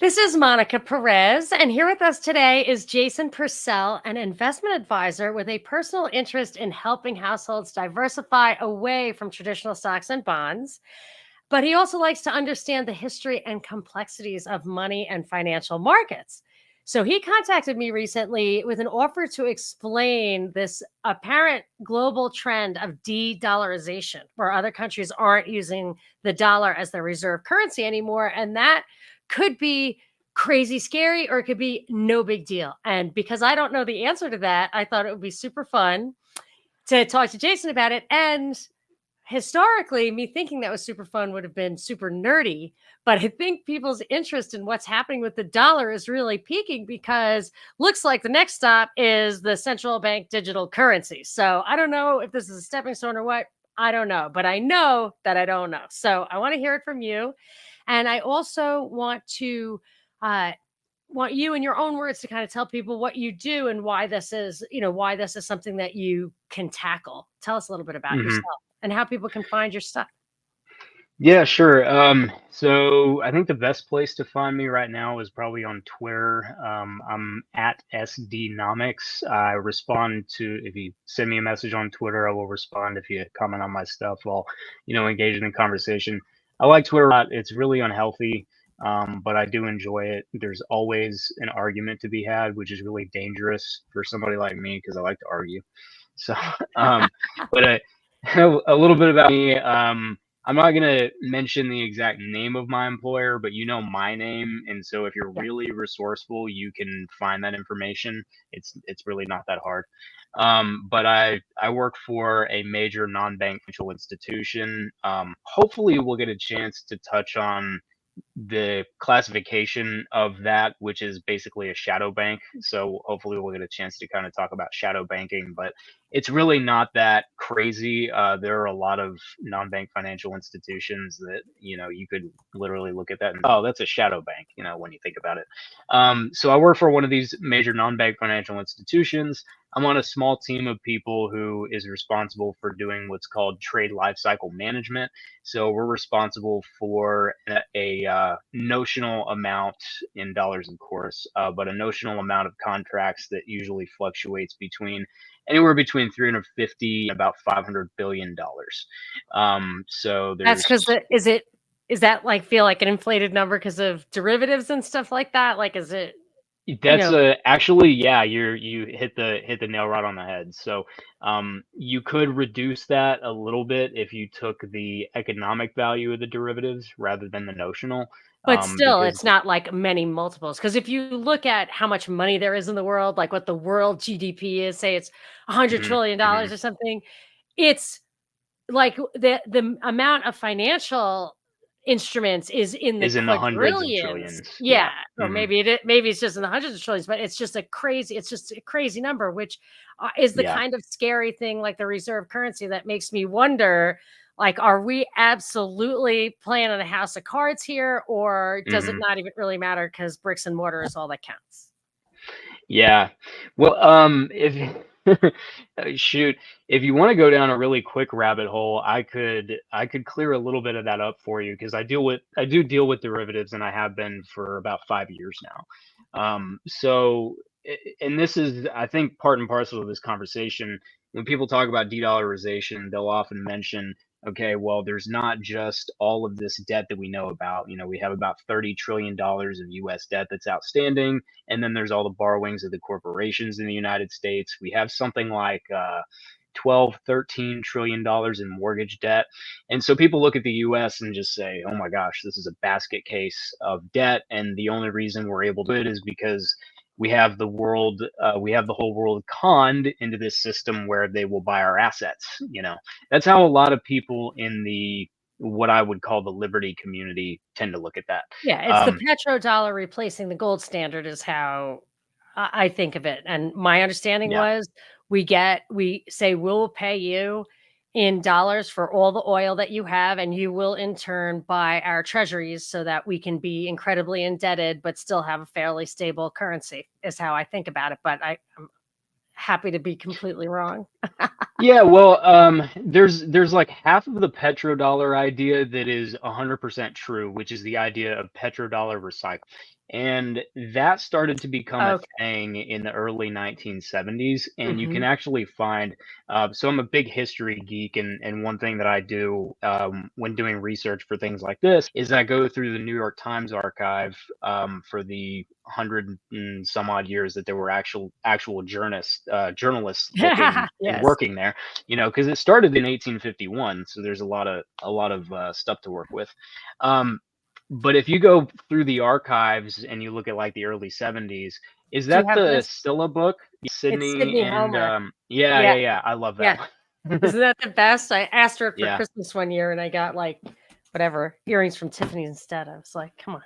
This is Monica Perez, and here with us today is Jason Purcell, an investment advisor with a personal interest in helping households diversify away from traditional stocks and bonds. But he also likes to understand the history and complexities of money and financial markets. So he contacted me recently with an offer to explain this apparent global trend of de-dollarization, where other countries aren't using the dollar as their reserve currency anymore. And that could be crazy scary or it could be no big deal. And because I don't know the answer to that, I thought it would be super fun to talk to Jason about it. And historically, me thinking that was super fun would have been super nerdy. But I think people's interest in what's happening with the dollar is really peaking because looks like the next stop is the central bank digital currency. So I don't know if this is a stepping stone or what. I don't know, but I know that I don't know. So I want to hear it from you. And I also uh, want you in your own words to kind of tell people what you do and why this is, why this is something that you can tackle. Tell us a little bit about hmm yourself and how people can find your stuff. Yeah, sure. So I think the best place to find me right now is probably on Twitter. I'm at SDnomics. I respond to if you send me a message on Twitter, I will respond. If you comment on my stuff, I'll, engage in the conversation. I like Twitter a lot. It's really unhealthy, but I do enjoy it. There's always an argument to be had, which is really dangerous for somebody like me because I like to argue. So, but a little bit about me. I'm not going to mention the exact name of my employer, but you know my name. And so if you're Yeah. really resourceful, you can find that information. It's really not that hard. But I work for a major non-bank financial institution. Hopefully we'll get a chance to touch on the classification of that, which is basically a shadow bank. So hopefully we'll get a chance to kind of talk about shadow banking, but it's really not that crazy. There are a lot of non-bank financial institutions that, you could literally look at that and, oh, that's a shadow bank, when you think about it. So I work for one of these major non-bank financial institutions. I'm on a small team of people who is responsible for doing what's called trade lifecycle management. So we're responsible for a notional amount in dollars, of course, but a notional amount of contracts that usually fluctuates anywhere between 350 and about $500 billion. So That's because there's is that like feel like an inflated number because of derivatives and stuff like that? Like, is it, you That's know, actually, yeah, you hit the nail right on the head. So you could reduce that a little bit if you took the economic value of the derivatives rather than the notional, but still, because it's not like many multiples. Because if you look at how much money there is in the world, like what the world GDP is, say it's mhm, $100 trillion mhm, or something, it's like the amount of financial instruments is in the is in the hundreds of quadrillions. trillions. Yeah, Yeah. or Hmm. maybe it's just in the hundreds of trillions, but it's just a crazy number, which is the Yeah. kind of scary thing, like the reserve currency, that makes me wonder. Like, are we absolutely playing on a house of cards here, or does it Hmm. not even really matter because bricks and mortar is all that counts? Yeah. Well, if shoot, if you want to go down a really quick rabbit hole, I could clear a little bit of that up for you because I do deal with derivatives and I have been for about 5 years now. So and this is I think part and parcel of this conversation. When people talk about de-dollarization, they'll often mention, okay, well, there's not just all of this debt that we know about. We have about $30 trillion of US debt that's outstanding, and then there's all the borrowings of the corporations in the United States. We have something like 12, $13 trillion in mortgage debt. And so people look at the US and just say, oh my gosh, this is a basket case of debt. And the only reason we're able to do it is because we have the whole world conned into this system where they will buy our assets. That's how a lot of people in the what I would call the liberty community tend to look at that. Yeah, it's the Um, petrodollar replacing the gold standard is how I think of it. And my understanding yeah. was we say we'll pay you in dollars for all the oil that you have, and you will in turn buy our treasuries so that we can be incredibly indebted but still have a fairly stable currency, is how I think about it. But I'm happy to be completely wrong. Yeah, well, there's like half of the petrodollar idea that is 100% true, which is the idea of petrodollar recycle. And that started to become a Okay. thing in the early 1970s, and you can Mhm. actually find so I'm a big history geek, and one thing that I do when doing research for things like this is I go through the New York Times archive for the 100 and some odd years that there were actual journalists looking and Yes. working there, because it started in 1851, so there's a lot of stuff to work with. Um, but if you go through the archives and you look at like the early 70s, is Do you that have the this? Scylla book? It's Sydney Sydney and Homer. yeah, Yeah, yeah, yeah. I love that yeah. one. Isn't that the best? I asked her for Yeah. Christmas one year, and I got, like, whatever, earrings from Tiffany's instead. I was like, "Come on."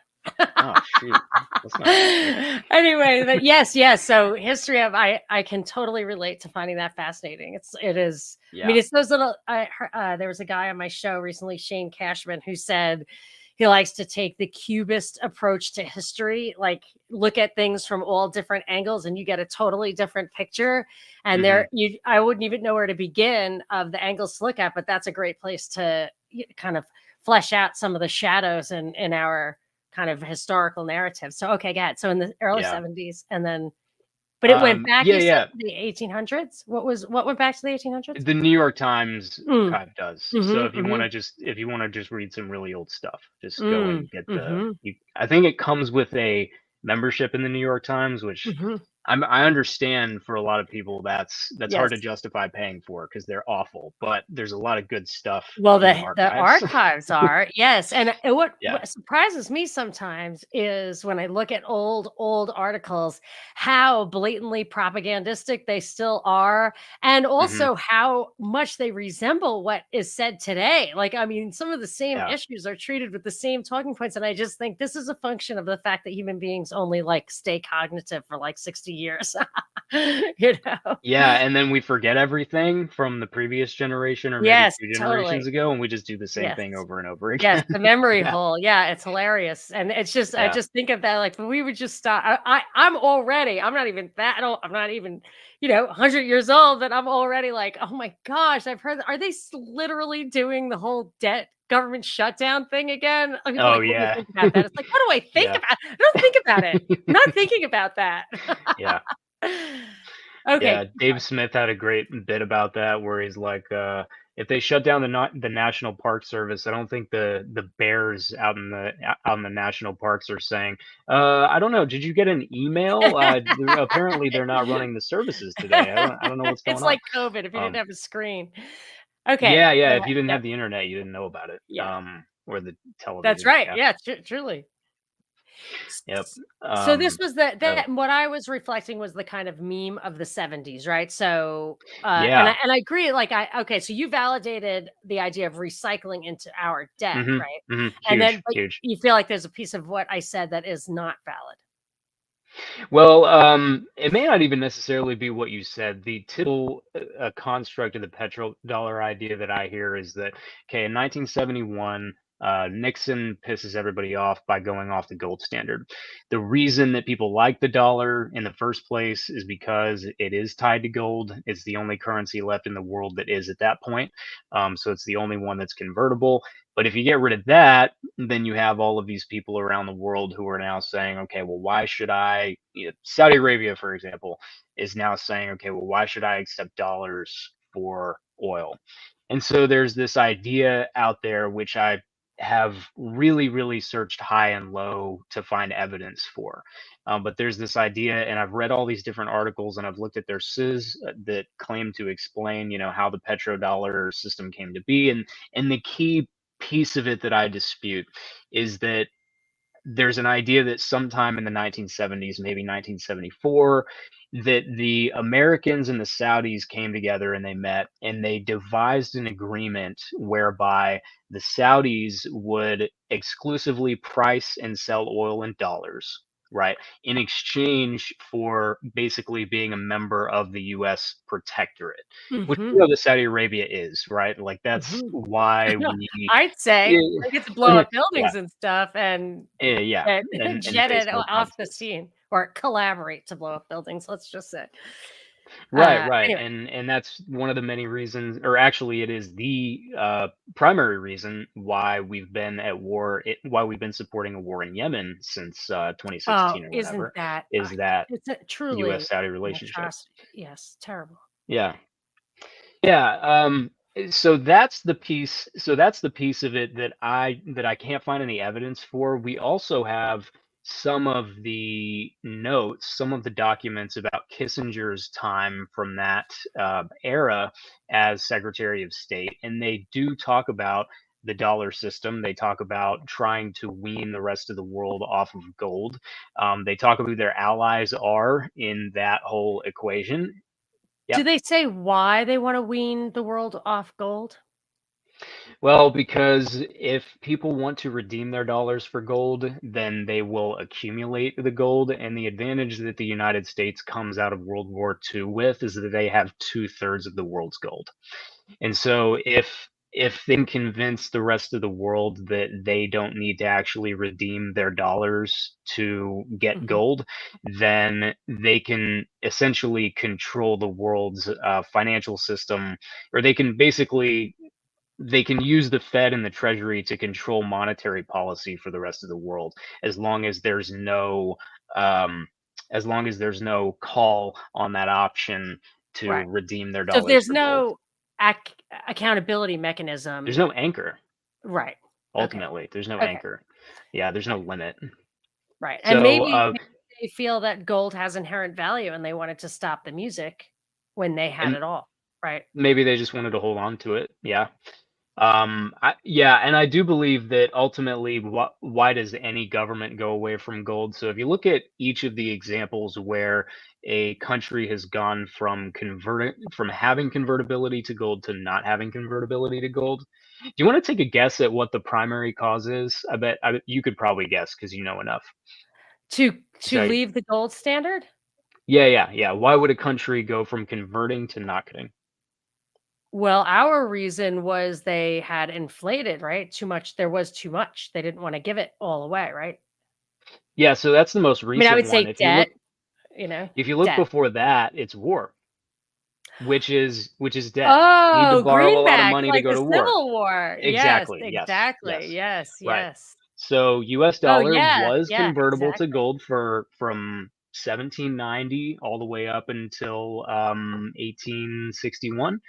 Oh shoot. That's not helpful. Anyway, but yes, yes, so history of I can totally relate to finding that fascinating. It is I mean, Yeah. it's those little there was a guy on my show recently, Shane Cashman, who said he likes to take the cubist approach to history, like, look at things from all different angles, and you get a totally different picture, and Hmm. there you I wouldn't even know where to begin of the angles to look at, but that's a great place to kind of flesh out some of the shadows in our kind of historical narrative. So, okay, go ahead. So in the early Yeah. 70s, and then but it went back, Yeah, you said, yeah. to the 1800s? What went back to the 1800s? The New York Times Mm. kind of does. So Mhm, mhm. if you want to just read some really old stuff, just go Mm. and get Mhm. I think it comes with a membership in the New York Times, which Mhm. I understand for a lot of people that's hard Yes. to justify paying for because they're awful, but there's a lot of good stuff Well, in the the archives. archives are, yes, and Yeah. what surprises me sometimes is when I look at old articles, how blatantly propagandistic they still are, and Hmm. also how much they resemble what is said today. Like, I mean, some of the same Yeah. issues are treated with the same talking points, and I just think this is a function of the fact that human beings only, like, stay cognitive for, like, 60 years. You know? Yeah, and then we forget everything from the previous generation or maybe Yes, two generations totally. ago, and we just do the same Yes. thing over and over Yes, again. the memory Yeah. hole. Yeah, it's hilarious, and it's just I Yeah. just think of that, like, if we would just stop. I'm not even that old. I'm not even, 100 years old, but I'm already like, "Oh my gosh, I've heard are they literally doing the whole debt government shutdown thing again?" And people are Oh, like, "What do you yeah. think about that?" It's like, "What do I think Yeah. about I don't think about it. I'm not thinking about that." Yeah. Okay, Yeah, keep Dave going. Smith had a great bit about that where he's like, if they shut down the National Park Service, I don't think the bears out in the national parks are saying, I don't know, did you get an email? Apparently they're not running the services today. I don't know what's going It's on. like COVID if you didn't Um, have a screen. Okay, yeah, go yeah. If ahead. you didn't Yep, have the internet, you didn't know about it. yeah. Or the That's television. right. Yeah. Yeah, truly. Yep. So this was the So that what I was reflecting was the kind of meme of the 70s, right? So and yeah. I agree, like, I okay, so you validated the idea of recycling into our debt, Hmm. right? Hmm. And then Huge, but huge. you feel like there's a piece of what I said that is not valid. Well, it may not even necessarily be what you said. The typical construct of the petrodollar idea that I hear is that, okay, in 1971, Nixon pisses everybody off by going off the gold standard. The reason that people like the dollar in the first place is because it is tied to gold. It's the only currency left in the world that is at that point. So it's the only one that's convertible. But if you get rid of that, then you have all of these people around the world who are now saying, okay, well, why should I? Saudi Arabia, for example, is now saying, okay, well, why should I accept dollars for oil? And so there's this idea out there, which I have really, really searched high and low to find evidence for. But there's this idea, and I've read all these different articles and I've looked at their SIS that claim to explain, how the petrodollar system came to be. And the key piece of it that I dispute is that there's an idea that sometime in the 1970s, maybe 1974, that the Americans and the Saudis came together and they met and they devised an agreement whereby the Saudis would exclusively price and sell oil in dollars, right, in exchange for basically being a member of the US protectorate, which Mhm. the Saudi Arabia is, right? Like that's Mhm. why we I'd say they get to blow up yeah, buildings and stuff yeah, and and jet face it no off the consequences. scene or collaborate to blow up buildings, let's just say. Right, right, Anyway. and that's one of the many reasons, or actually, it is the primary reason why we've been at war, why we've been supporting a war in Yemen since Oh, 2016 or isn't whatever, that is that it's a truly U.S.-Saudi an relationship. atrocity. Yes, terrible. Yeah. Yeah, so that's the piece. So that's the piece of it that I can't find any evidence for. We also have some of the notes, some of the documents about Kissinger's time from that era as Secretary of State, and they do talk about the dollar system. They talk about trying to wean the rest of the world off of gold. They talk about who their allies are in that whole equation. Do Yep. they say why they wanna wean the world off gold? Well, because if people want to redeem their dollars for gold, then they will accumulate the gold. And the advantage that the United States comes out of World War II with is that they have two-thirds of the world's gold. And so if they can convince the rest of the world that they don't need to actually redeem their dollars to get Mhm. gold, then they can essentially control the world's financial system, or they can use the Fed and the Treasury to control monetary policy for the rest of the world, as long as there's no um, as long as there's no call on that option to Right. redeem their So if dollars there's for gold. no accountability There's mechanism. no anchor. Right. Okay. Ultimately, there's no Okay. anchor. Yeah, there's no limit. Right, and So, maybe they feel that gold has inherent value and they wanted to stop the music when they had and it all, right? maybe they just wanted to hold on to it. Yeah. Yeah, and I do believe that ultimately, why does any government go away from gold? So if you look at each of the examples where a country has gone from having convertibility to gold to not having convertibility to gold, do you want to take a guess at what the primary cause is? I bet you could probably guess because you know enough. To So leave the gold standard? yeah. Why would a country go from converting to not getting? Well, our reason was they had inflated, right? Too much there was too much. They didn't wanna give it all away, right? Yeah, so that's the most I mean, I recent would one. say debt, you know? If you look Debt. before that, it's war, which is debt. Need to Oh, borrow a lot of greenbacks, money to like go the to war. Civil War. Yes, Exactly. Yes. exactly. Yes. Yes, Right. yes. So US Oh, dollar yeah, was yeah, convertible to exactly. gold for from 1790 all the way up until 1861,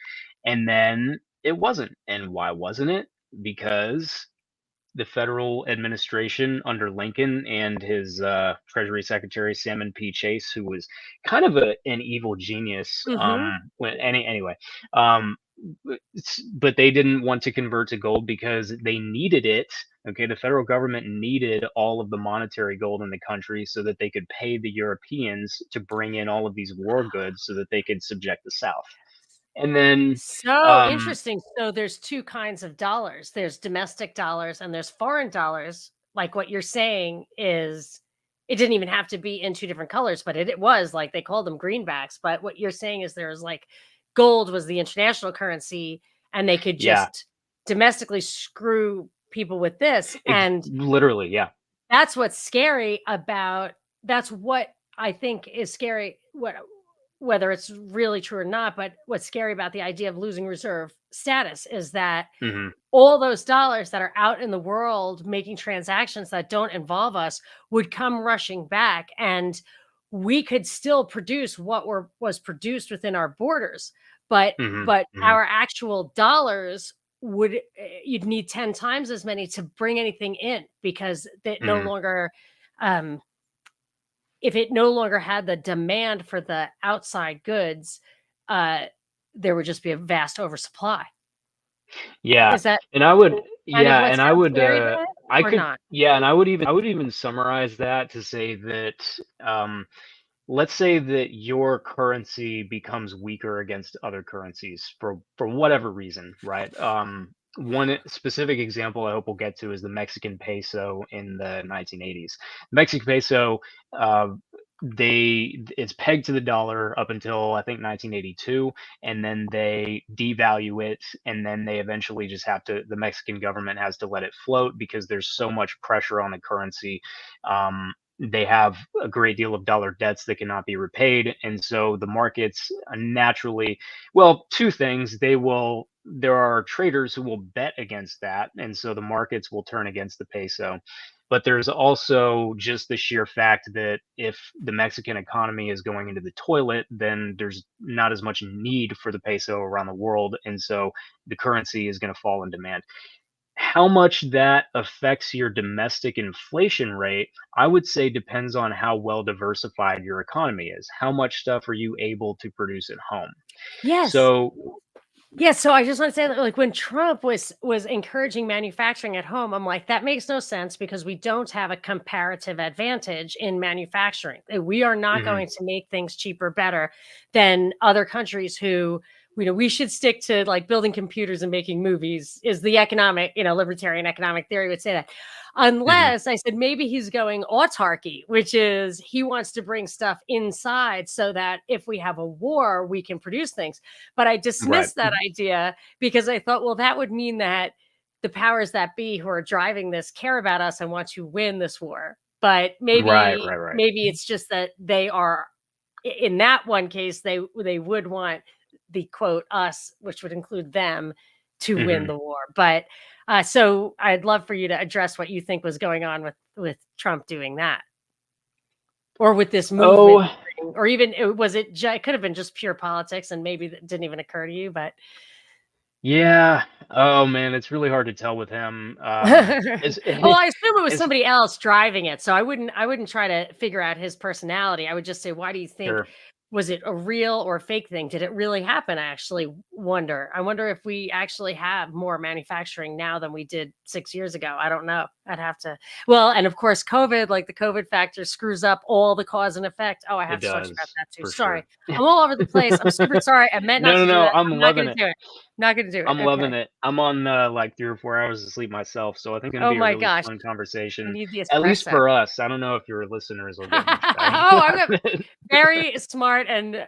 and then it wasn't. And why wasn't it? Because the federal administration under Lincoln and his Treasury Secretary Salmon P. Chase, who was kind of an evil genius. Mhm. Anyway, um, but they didn't want to convert to gold because they needed it. Okay, the federal government needed all of the monetary gold in the country so that they could pay the Europeans to bring in all of these war goods so that they could subject the South. And then, So um, interesting. So there's 2 kinds of dollars. There's domestic dollars and there's foreign dollars. Like what you're saying is it didn't even have to be in 2 different colors, but it was like they called them greenbacks. But what you're saying is there's like gold was the international currency and they could yeah, just domestically screw people with this. And literally, yeah. that's what's scary about that's what I think is scary, whether it's really true or not, but what's scary about the idea of losing reserve status is that Hmm. all those dollars that are out in the world making transactions that don't involve us would come rushing back, and we could still produce what was produced within our borders, but Hmm. our actual dollars would you'd need 10 times as many to bring anything in because that no Hmm. longer um if it no longer had the demand for the outside goods, uh, there would just be a vast oversupply. Yeah, Is that and I would kind of yeah, what and I sounds would, scary then I or could not? yeah, and I would even summarize that to say that, let's say that your currency becomes weaker against other currencies for whatever reason, right? One specific example I hope we'll get to is the Mexican peso in the 1980s. Mexican peso, uh, it's pegged to the dollar up until I think 1982, and then they devalue it, and then they eventually just have to. The Mexican government has to let it float because there's so much pressure on the currency. They have a great deal of dollar debts that cannot be repaid, and so the markets naturally, well, two things: there are traders who will bet against that, and so the markets will turn against the peso. But there's also just the sheer fact that if the Mexican economy is going into the toilet, then there's not as much need for the peso around the world, and so the currency is going to fall in demand. How much that affects your domestic inflation rate, I would say depends on how well diversified your economy is. How much stuff are you able to produce at home? Yes. So, Yeah, so I just want to say that like when Trump was encouraging manufacturing at home, I'm like, that makes no sense because we don't have a comparative advantage in manufacturing. We are not mhm, going to make things cheaper, better than other countries who, we should stick to like building computers and making movies is the economic, libertarian economic theory would say that. mhm, Unless I said maybe he's going autarky, which is he wants to bring stuff inside so that if we have a war, we can produce things, but I right, dismissed that idea because I thought, well, that would mean that the powers that be who are driving this care about us and want to win this war. But right, maybe right, right. maybe it's just that they are in that one case they would want the quote us, which would include them, to win Mhm. the war. But so I'd love for you to address what you think was going on with Trump doing that, or with this movement, Oh, or even was it? It could have been just pure politics, and maybe that didn't even occur to you, but yeah. Oh man, it's really hard to tell with him. Is Oh, I assume it was is somebody else driving it, so I wouldn't try to figure out his personality. I would just say, "Why do you think sure. was it a real or fake thing? Did it really happen?" I actually wonder. I wonder if we actually have more manufacturing now than we did 6 years ago. I don't know. I'd have to well, and of course, COVID, like the COVID factor screws up all the cause and effect. Oh, I It have to talk to you about does that too. for Sorry. sure. I'm all over the place. I'm super sorry. I meant No, not no, to do no. that. I'm I'm not gonna loving it. do it. Not gonna do it. I'm loving Okay. it. I'm on like 3 or 4 hours of sleep myself, so I think it's gonna Oh be a my really gosh. fun I conversation, need the at least espresso. for us. I don't know if your listeners will get much value Oh, out I've got of it. very smart and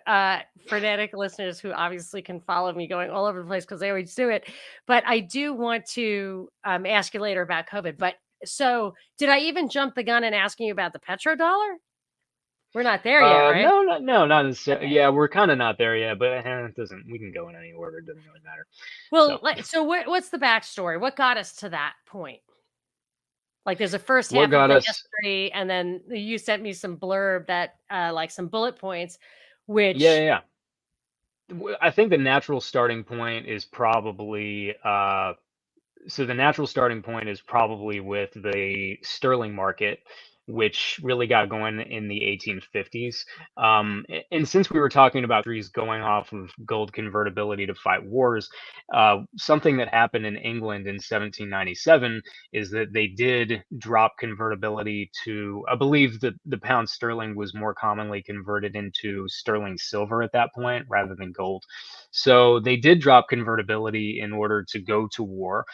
frenetic listeners who obviously can follow me going all over the place because they always do it. But I do want to ask you later about COVID. But so, did I even jump the gun in asking you about the petrodollar? We're not there yet, right? No, no, not necessarily. Okay. Yeah, we're kind of not there yet, but it doesn't. We can go in any order. It doesn't really matter. So, Well, so what's the backstory? What got us to that point? Like, there's a first what half of got the us? history, and then you sent me some blurb that, like some bullet points, Yeah, yeah, which yeah. I think the natural starting point is probably so the natural starting point is probably with the sterling market, which really got going in the 1850s. And since we were talking about countries going off of gold convertibility to fight wars, something that happened in England in 1797 is that they did drop convertibility to, I believe that the pound sterling was more commonly converted into sterling silver at that point rather than gold. So they did drop convertibility in order to go to war.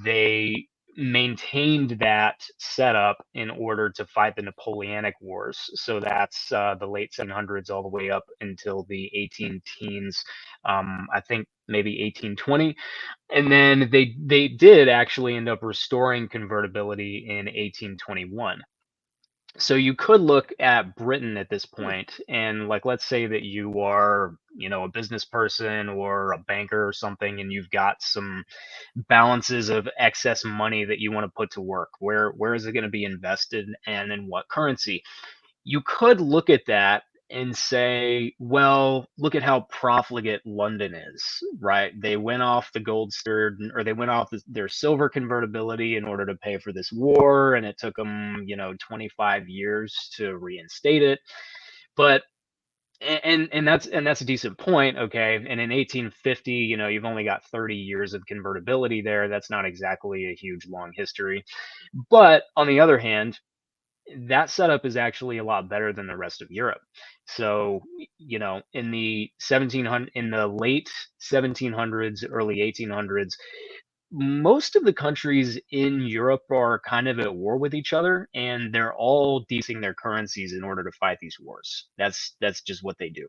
They maintained that setup in order to fight the Napoleonic Wars. So that's the late 700s all the way up until the 18 teens, I think maybe 1820. And then they did actually end up restoring convertibility in 1821. So you could look at Britain at this hmm, point, and like let's say that you are, a business person or a banker or something, and you've got some balances of excess money that you want to put to work. Where is it going to be invested and in what currency? You could look at that and say, well, look at how profligate London is, right? They went off the gold standard, or they went off their silver convertibility in order to pay for this war, and it took them, 25 years to reinstate it. But and that's a decent point, okay. And in 1850, you've only got 30 years of convertibility there. That's not exactly a huge long history. But on the other hand, that setup is actually a lot better than the rest of Europe. So, in the 1700, in the late 1700s, early 1800s, most of the countries in Europe are kind of at war with each other, and they're all debasing their currencies in order to fight these wars. That's just what they do,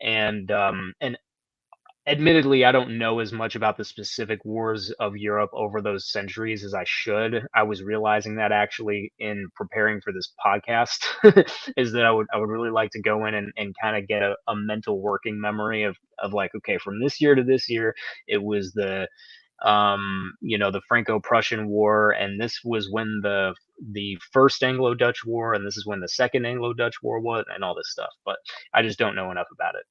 and Admittedly, I don't know as much about the specific wars of Europe over those centuries as I should. I was realizing that actually in preparing for this podcast, is that I would really like to go in and kind of get a mental working memory of like, okay, from this year to this year, it was the Franco-Prussian War, and this was when the first Anglo-Dutch War, and this is when the second Anglo-Dutch War was, and all this stuff. But I just don't know enough about it.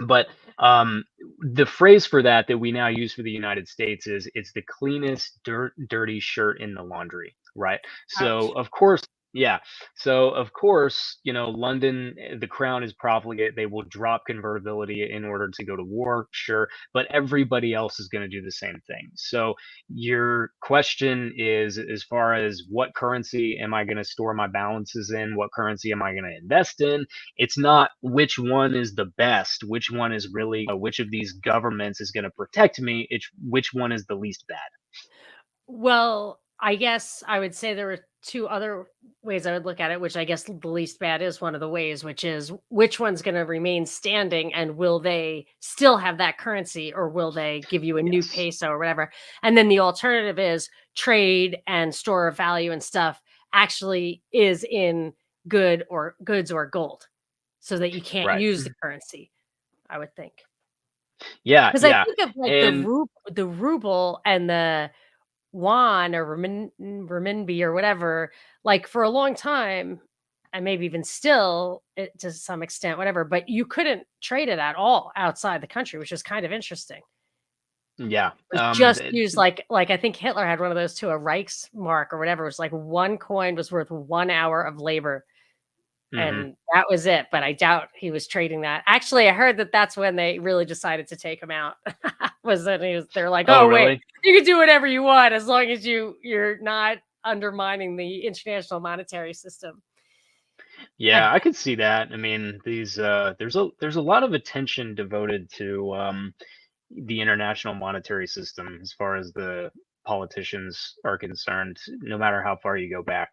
But the phrase for that we now use for the United States is it's the cleanest dirty shirt in the laundry, right? So Ouch. of course, yeah. So of course, London, the crown is probably they will drop convertibility in order to go to war, sure, but everybody else is going to do the same thing. So your question is as far as what currency am I going to store my balances in? What currency am I going to invest in? It's not which one is the best, which one is really, which of these governments is going to protect me, it's which one is the least bad. Well, I guess I would say there were two other ways I would look at it, which I guess the least bad is one of the ways, which is which one's going to remain standing and will they still have that currency or will they give you a new Yes. peso or whatever? And then the alternative is trade and store of value and stuff actually is in goods or gold so that you can't Right. use the currency, I would think. Yeah, Because I yeah. think of like And the ruble and the won or renminbi or whatever, like for a long time, and maybe even still to some extent, whatever, but you couldn't trade it at all outside the country, which is kind of interesting. yeah, It was just used like I think Hitler had one of those too, a Reichsmark or whatever. It was like one coin was worth 1 hour of labor. mhm. And that was it, but I doubt he was trading that. Actually, I heard that that's when they really decided to take him out. Was that they're like, Oh, "Oh, wait, really? you can do whatever you want as long as you're not undermining the international monetary system." And Yeah, I could see that. I mean, there's a lot of attention devoted to the international monetary system as far as the politicians are concerned, no matter how far you go back.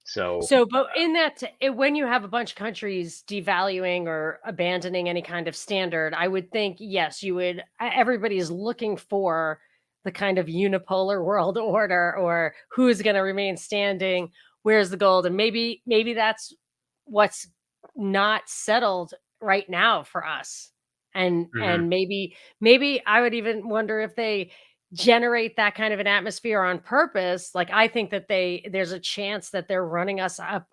So, so, but in that, when you have a bunch of countries devaluing or abandoning any kind of standard, I would think, yes, you would. Everybody is looking for the kind of unipolar world order or who's going to remain standing, where's the gold, and maybe that's what's not settled right now for us. mhm, And maybe I would even wonder if they generate that kind of an atmosphere on purpose. Like I think that there's a chance that they're running us up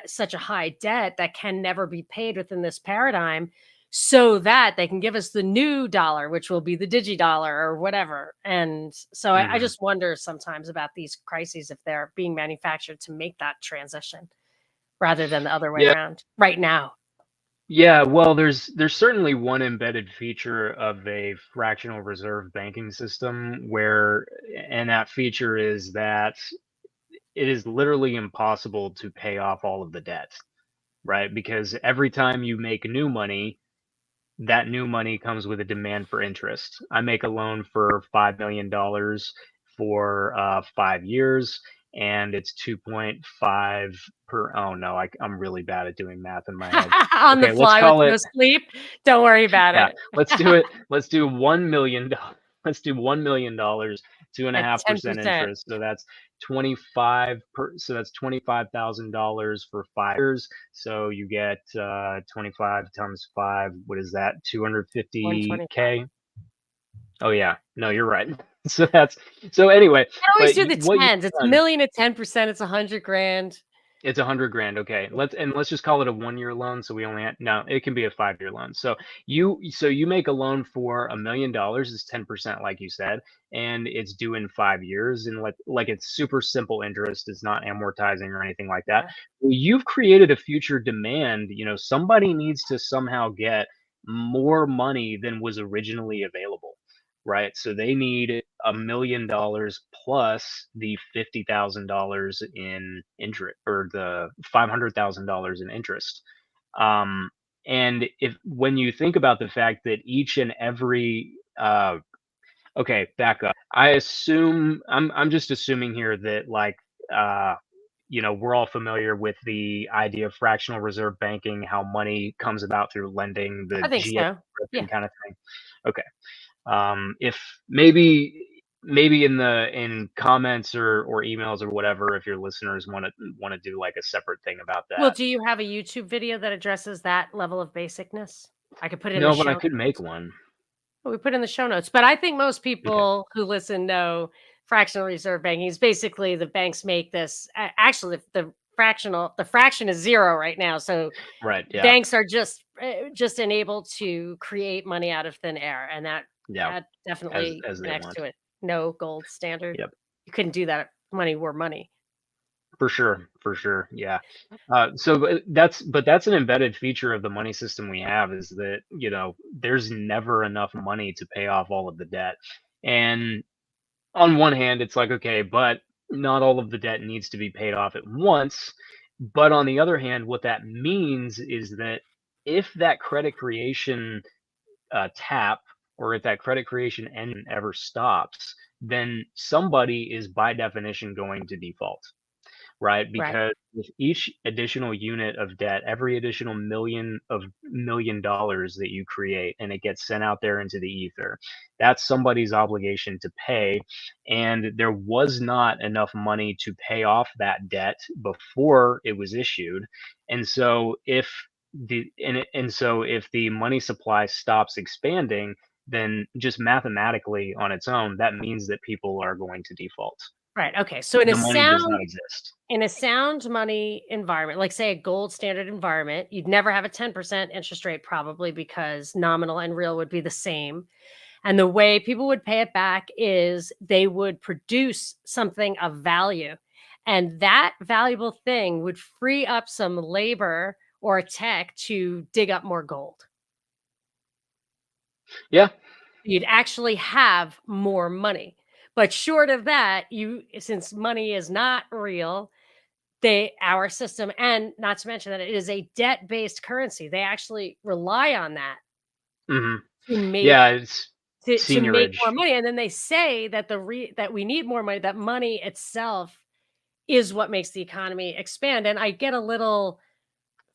such a high debt that can never be paid within this paradigm so that they can give us the new dollar, which will be the digi dollar or whatever. And so I mhm. just wonder sometimes about these crises if they're being manufactured to make that transition rather than the other way Yeah, around right now. yeah. Well, there's certainly one embedded feature of a fractional reserve banking system and that feature is that it is literally impossible to pay off all of the debt, right? Because every time you make new money, that new money comes with a demand for interest. I make a loan for $5 million for 5 years, and it's 2.5 per. Oh no, I'm really bad at doing math in my head. On the Okay, let's fly with call no it. sleep. Don't worry about Yeah, it. let's do it. Let's do $1 million. Let's do $1 million, two and a At half percent 10%. interest. So that's 25 per. So that's $25,000 for 5 years. So you get 25 times five. What is that? 125. 250K. Oh yeah, no, you're right. So that's so anyway. I always But do the what you've 10s. It's a done. million at 10%, it's 100 grand. It's 100 grand. Okay. Let's just call it a 1 year loan. So we only no, it can be a 5 year loan. So you make a loan for $1 million, it's 10%, like you said, and it's due in 5 years, and like it's super simple interest. It's not amortizing or anything like that. Yeah. Well, you've created a future demand. Somebody needs to somehow get more money than was originally available. Right. So they need $1 million plus the $50,000 in interest, or the $500,000 in interest. Um, and if when you think about the fact that each and every okay, back up. I'm just assuming here that like uh we're all familiar with the idea of fractional reserve banking, how money comes about through lending, the I think GA so. Yeah. driven kind of thing. Okay. If maybe in comments or emails or whatever, if your listeners want to do like a separate thing about Well, that. do you have a YouTube video that addresses that level of basicness? I could put it in the No, but I show could make notes. one. We put in the show notes, but I think most Okay. people who listen know fractional reserve banking is basically the banks make this. Actually, the fraction is zero right now, so Right. Yeah. banks are just enabled to create money out of thin air, and Yeah. that As definitely as they connects want. to it. No gold standard. Yep. You couldn't do that if money were money. For sure. For sure. Yeah. But that's an embedded feature of the money system we have is that there's never enough money to pay off all of the debt. And on one hand, it's like, okay, but not all of the debt needs to be paid off at once. But on the other hand, what that means is that if that credit creation tap or if that credit creation engine ever stops, then somebody is by definition going to default, right? Right. Because with each additional unit of debt, every additional $1 million that you create and it gets sent out there into the ether, that's somebody's obligation to pay. And there was not enough money to pay off that debt before it was issued. And so if the money supply stops expanding, then just mathematically on its own, that means that people are going to default. Right. Okay. So The money does not exist. in a sound money environment, like say a gold standard environment, you'd never have a 10% interest rate probably because nominal and real would be the same. And the way people would pay it back is they would produce something of value. And that valuable thing would free up some labor or tech to dig up more gold. Yeah. You'd actually have more money. But short of that, since money is not real, our system, and not to mention that it is a debt-based currency. They actually rely on that Mhm. to make Yeah, it's to make seniorage. more money, and then they say that that we need more money, that money itself is what makes the economy expand, and I get a little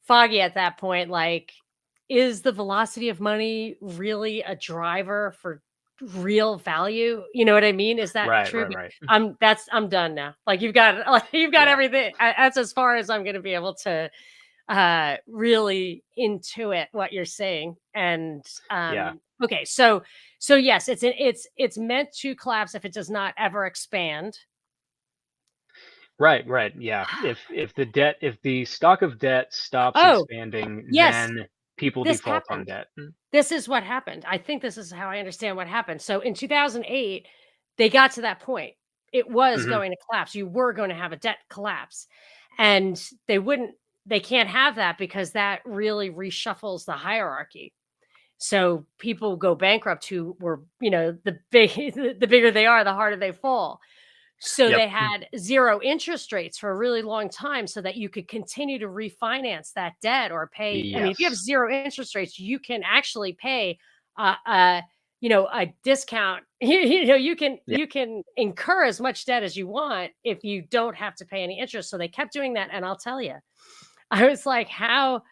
foggy at that point, like, is the velocity of money really a driver for real value? You know what I mean? Is that Right, true? right, But right. I'm done now. Like, you've got like, you've got Yeah, everything. That's as far as I'm gonna be able to really intuit what you're saying. And yeah. okay, so yes, it's meant to collapse if it does not ever expand. Right, right, yeah. If the stock of debt stops Oh, expanding, yes, then people this default on happened. debt. This is what happened. I think this is how I understand what happened. So in 2008, they got to that point. It was Mhm. going to collapse. You were going to have a debt collapse. And they can't have that because that really reshuffles the hierarchy. So people go bankrupt who were, the big the bigger they are, the harder they fall. So Yep. they had 0 interest rates for a really long time so that you could continue to refinance that debt or pay. I mean, if you have Yes. 0 interest rates, you can actually pay a discount. Yeah. You can incur as much debt as you want if you don't have to pay any interest. So they kept doing that, and I'll tell you, I was like, how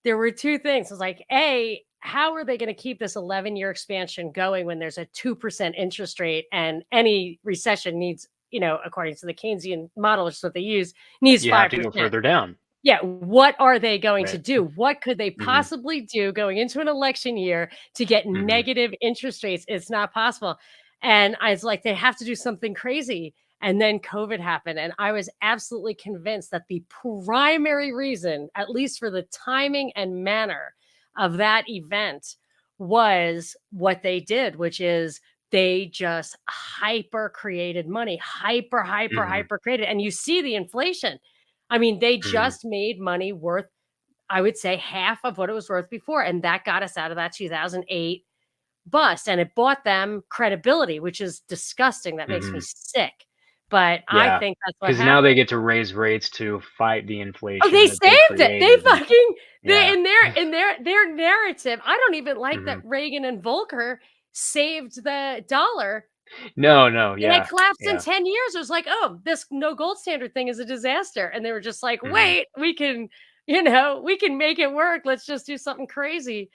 there were 2 things. I was like, A, how are they gonna keep this 11-year expansion going when there's a 2% interest rate and any recession needs, according to the Keynesian model, which is what they use, needs You have to go 5%. further down. Yeah, what are they going to Right. do? What could they Mhm. possibly do going into an election year to get Mhm. negative interest rates? It's not possible. And I was like, they have to do something crazy. And then COVID happened. And I was absolutely convinced that the primary reason, at least for the timing and manner of that event, was what they did, which is they just hyper created money, Mhm. hyper created. And you see the inflation. I mean, they Mhm. just made money worth, I would say, half of what it was worth before, and that got us out of that 2008 bust, and it bought them credibility, which is disgusting. That makes me Mhm. sick, but I Yeah. think that's what Because now they happened. get to raise rates to fight the Oh, inflation they that they saved it. They created, and fucking they yeah. in their narrative. I don't even like that Mhm. Reagan and Volcker saved the dollar. No, no, And it yeah, collapsed in yeah. 10 years. It was like, "Oh, this no gold standard thing is a disaster." And they were just like, Mhm. "Wait, we can make it work. Let's just do something crazy,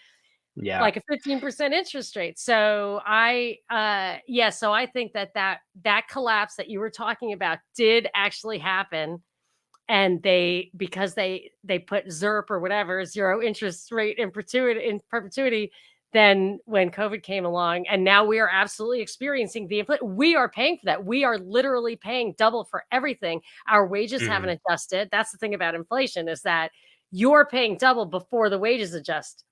Yeah. like a 15% interest rate." So so I think that collapse that you were talking about did actually happen. And because they put ZIRP or whatever, zero interest rate in perpetuity, then when COVID came along, and now we are absolutely experiencing we are paying for that. We are literally paying double for everything. Our wages Mhm. haven't adjusted. That's the thing about inflation, is that you're paying double before the wages adjust.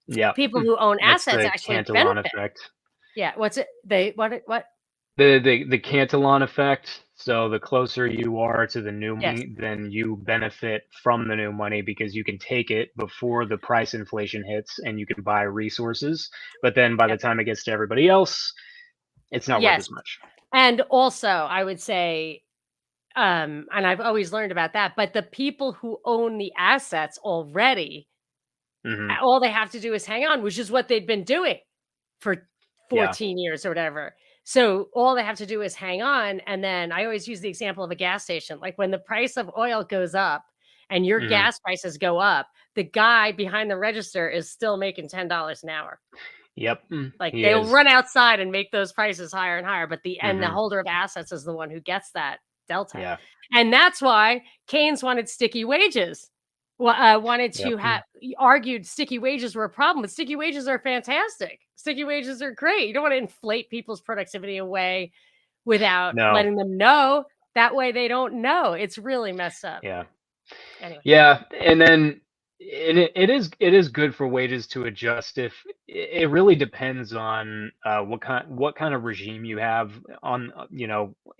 Yep. People who own That's assets the actually Cantillon benefit. effect. Yeah, what's it? What? The Cantillon effect, so the closer you are to the new Yes. money, then you benefit from the new money because you can take it before the price inflation hits and you can buy resources, but then by the Yep. time it gets to everybody else, it's not worth Yes. as much. And also, I would say, and I've always learned about that, but the people who own the assets already, Mhm. all they have to do is hang on, which is what they'd been doing for Yeah. 14 years or whatever. So all they have to do is hang on. And then I always use the example of a gas station. Like when the price of oil goes up and your Mhm. gas prices go up, the guy behind the register is still making $10 an hour. Yep. Like, He they'll is. run outside and make those prices higher and higher, but the Mhm. holder of assets is the one who gets that delta. Yeah. And that's why Keynes wanted sticky wages. Wanted Yep. to have argued sticky wages were a problem, but sticky wages are fantastic. Sticky wages are great. You don't want to inflate people's productivity away without No. letting them know. That way they don't know. It's really messed up. Yeah. Anyway. Yeah, and then it is good for wages to adjust if it really depends on what kind of regime you have on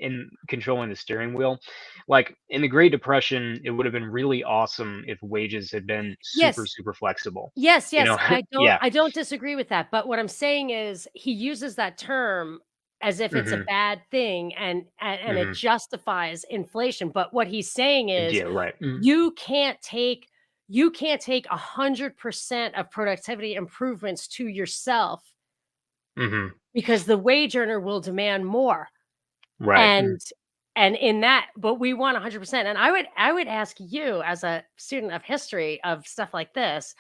in controlling the steering wheel. Like in the Great Depression, it would have been really awesome if wages had been super Yes. super flexible. Yes, You yes, know, I don't yeah. I don't disagree with that, but what I'm saying is he uses that term as if it's a Mhm. bad thing, and it Mhm. justifies inflation, but what he's saying is Yeah, right. Mhm. you can't take you can't take 100% of productivity improvements to yourself, Mhm. because the wage earner will demand more. Right. Mhm. And in that, but we want 100%. And I would ask you, as a student of history of stuff like this.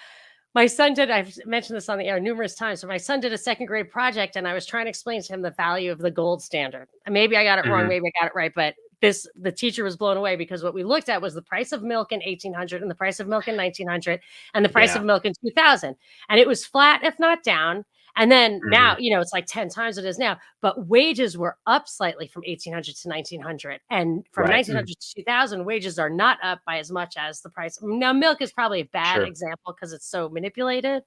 My son did, I've mentioned this on the air numerous times, but my son did a second grade project, and I was trying to explain to him the value of the gold standard. And maybe I got it wrong, Mhm. maybe I got it right, but the teacher was blown away, because what we looked at was the price of milk in 1800 and the price of milk in 1900 and the price of Yeah. milk in 2000. And it was flat, if not down. And then Mhm. now, it's like 10 times it is now, but wages were up slightly from 1800 to 1900. And from Right. 1900 to 2000, wages are not up by as much as the price. Now, milk is probably a bad Sure. example because it's so manipulated,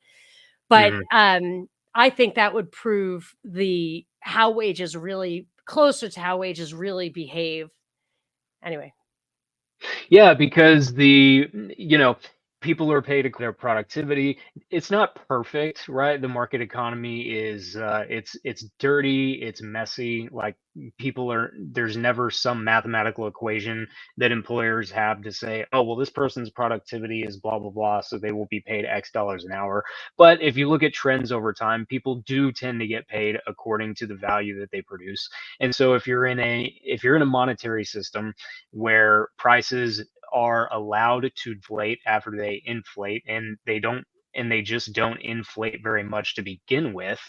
but Mhm. I think that would prove the how wages really closer to how wages really behave. Anyway. Yeah, because people are paid their productivity. It's not perfect, right? The market economy is it's dirty, it's messy. Like there's never some mathematical equation that employers have to say, oh, well, this person's productivity is blah blah blah, so they will be paid X dollars an hour. But if you look at trends over time, people do tend to get paid according to the value that they produce. And so if you're in a monetary system where prices are allowed to inflate after they inflate and they just don't inflate very much to begin with,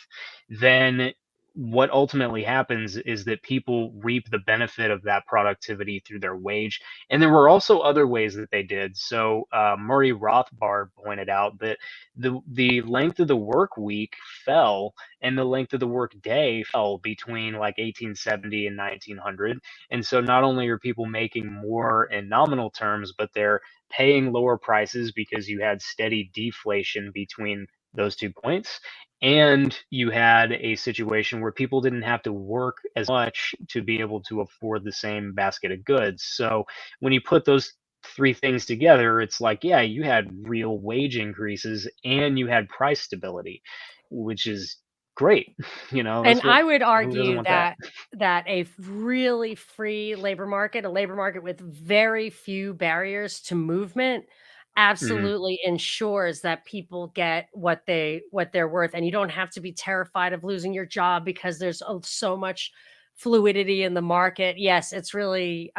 then what ultimately happens is that people reap the benefit of that productivity through their wage. And there were also other ways that they did. So Murray Rothbard pointed out that the length of the work week fell and the length of the work day fell between like 1870 and 1900. And so not only are people making more in nominal terms, but they're paying lower prices because you had steady deflation between those 2 points. And you had a situation where people didn't have to work as much to be able to afford the same basket of goods. So when you put those three things together, it's like, yeah, you had real wage increases and you had price stability, which is great. And That's what I would who doesn't argue want that? that a really free labor market, a labor market with very few barriers to movement, Mhm. absolutely ensures that people get what they're worth, and you don't have to be terrified of losing your job because there's so much fluidity in the market. Yes, it's really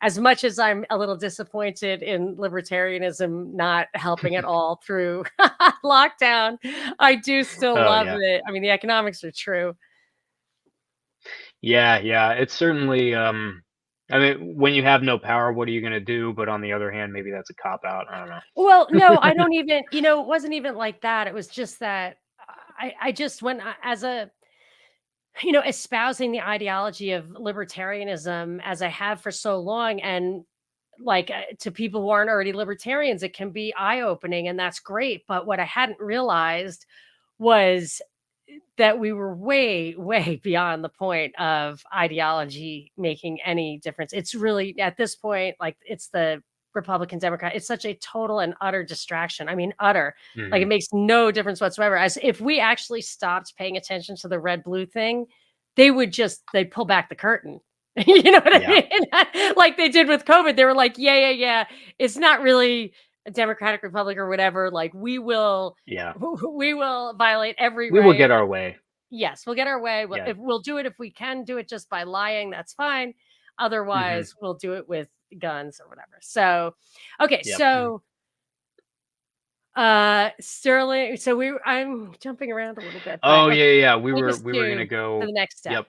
as much as I'm a little disappointed in libertarianism not helping at all through lockdown, I do still Oh love yeah. it. I mean, the economics are true. Yeah, yeah. It's certainly I mean, when you have no power, what are you gonna do? But on the other hand, maybe that's a cop out. I don't Well, no, I know. don't even, it wasn't even like that. It was just that I just went as a, espousing the ideology of libertarianism as I have for so long. And like to people who aren't already libertarians, it can be eye opening and that's great. But what I hadn't realized was that we were way, way beyond the point of ideology making any difference. It's really at this point, like it's the Republican, Democrat, it's such a total and utter distraction. I mean, utter. Like it Mhm. makes no difference whatsoever. As if we actually stopped paying attention to the red blue thing, they'd pull back the curtain. You know what I Yeah, mean? Like they did with COVID. They were like, yeah, yeah, yeah. It's not really a Democratic Republic or whatever. Like yeah. we will violate every We will right. get our way. Yes, we'll get our way. Yeah. If we'll do it if we can do it just by lying, that's fine. Mhm. Otherwise, we'll do it with guns or whatever. So, okay, Yep. Mhm. so Sterling, I'm jumping around a little bit, but Oh, yeah, okay, yeah, yeah. We take were us we were gonna to go the next step. yep.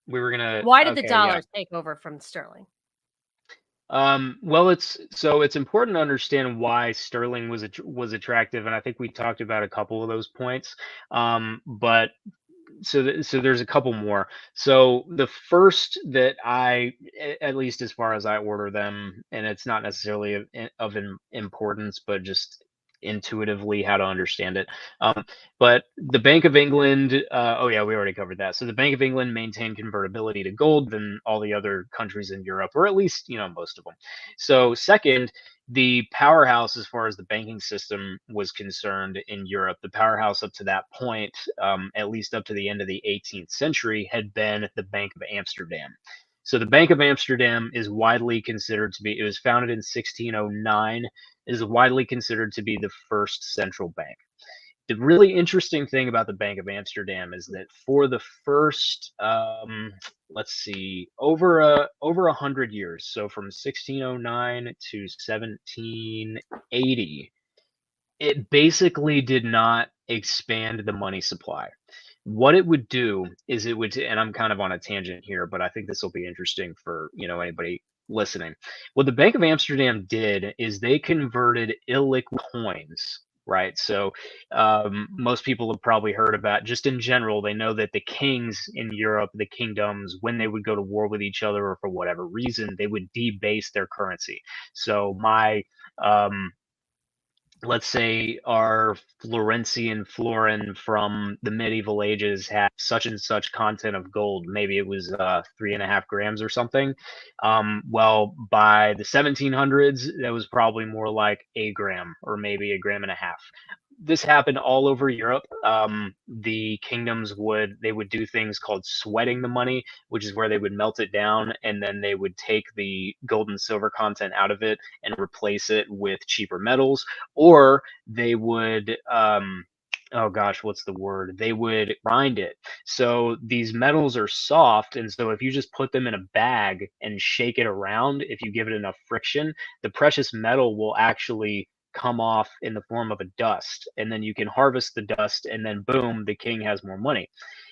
We were gonna Why did the okay, yeah. dollars take over from sterling? Well, it's important to understand why sterling was attractive, and I think we talked about a couple of those points. But so there's a couple more. So the first that at least as far as I order them, and it's not necessarily of importance, but just intuitively how to understand it. But the Bank of England, oh yeah, we already covered that. So the Bank of England maintained convertibility to gold than all the other countries in Europe, or at least most of them. So second, the powerhouse as far as the banking system was concerned in Europe, the powerhouse up to that point, at least up to the end of the 18th century, had been the Bank of Amsterdam. So the Bank of Amsterdam is widely considered to be, it was founded in 1609, is widely considered to be the first central bank. The really interesting thing about the Bank of Amsterdam is that for the first, let's see, over 100 years, so from 1609 to 1780, it basically did not expand the money supply. What it would do is it would, and I'm kind of on a tangent here, but I think this will be interesting for, anybody listening. What the Bank of Amsterdam did is they converted illiquid coins, right? So most people have probably heard about, just in general, they know that the kings in Europe, the kingdoms, when they would go to war with each other or for whatever reason, they would debase their currency. So um, let's say our Florentian florin from the medieval ages had such and such content of gold. Maybe it was 3.5 grams or something. Well, by the 1700s, that was probably more like a gram or maybe a gram and a half. This happened all over Europe. The kingdoms would do things called sweating the money, which is where they would melt it down and then they would take the gold and silver content out of it and replace it with cheaper metals, or they would oh gosh, what's the word? They would grind it. So these metals are soft, and so if you just put them in a bag and shake it around, if you give it enough friction, the precious metal will actually come off in the form of a dust, and then you can harvest the dust, and then boom, the king has more money.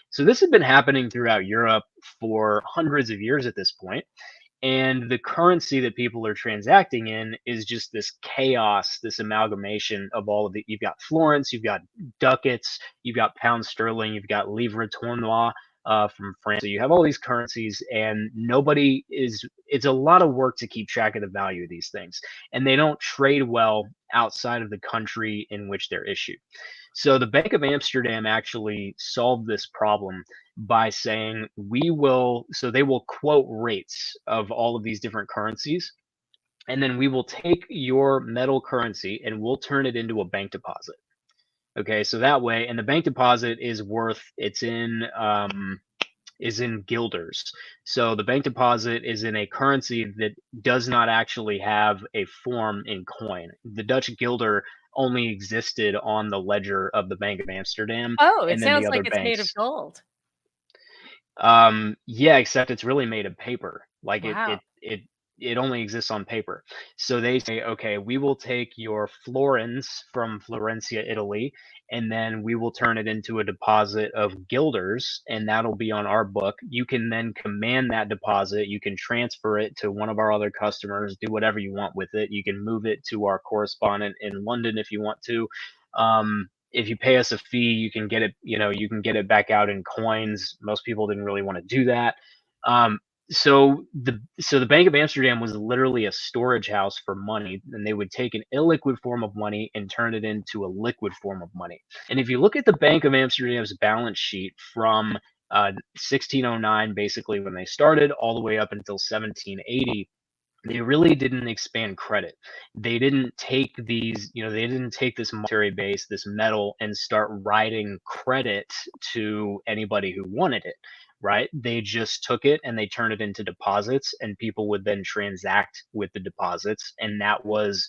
So this had been happening throughout Europe for hundreds of years at this point, and the currency that people are transacting in is just this chaos, this amalgamation of all of the, you've got florins, you've got ducats, you've got pound sterling, you've got livre tournois from France. So you have all these currencies, and nobody is, it's a lot of work to keep track of the value of these things, and they don't trade well outside of the country in which they're issued. So the Bank of Amsterdam actually solved this problem by saying, we will, so they will quote rates of all of these different currencies, and then we will take your metal currency and we'll turn it into a bank deposit. Okay, so that way, and the bank deposit is worth, is in guilders. So the bank deposit is in a currency that does not actually have a form in coin. The Dutch guilder only existed on the ledger of the Bank of Amsterdam, Oh, it and then the sounds like other it's made of banks. gold. Yeah, except it's really made of paper. Like Wow. it only exists on paper. So they say, okay, we will take your florins from Florencia, Italy, and then we will turn it into a deposit of guilders, and that'll be on our book. You can then command that deposit. You can transfer it to one of our other customers, do whatever you want with it. You can move it to our correspondent in London if you want to. If you pay us a fee, you can get it, you can get it back out in coins. Most people didn't really want to do that. Um, so the Bank of Amsterdam was literally a storage house for money, and they would take an illiquid form of money and turn it into a liquid form of money. And if you look at the Bank of Amsterdam's balance sheet from 1609, basically when they started, all the way up until 1780, they really didn't expand credit. They didn't take they didn't take this monetary base, this metal, and start writing credit to anybody who wanted it, right? They just took it and they turned it into deposits, and people would then transact with the deposits. And that was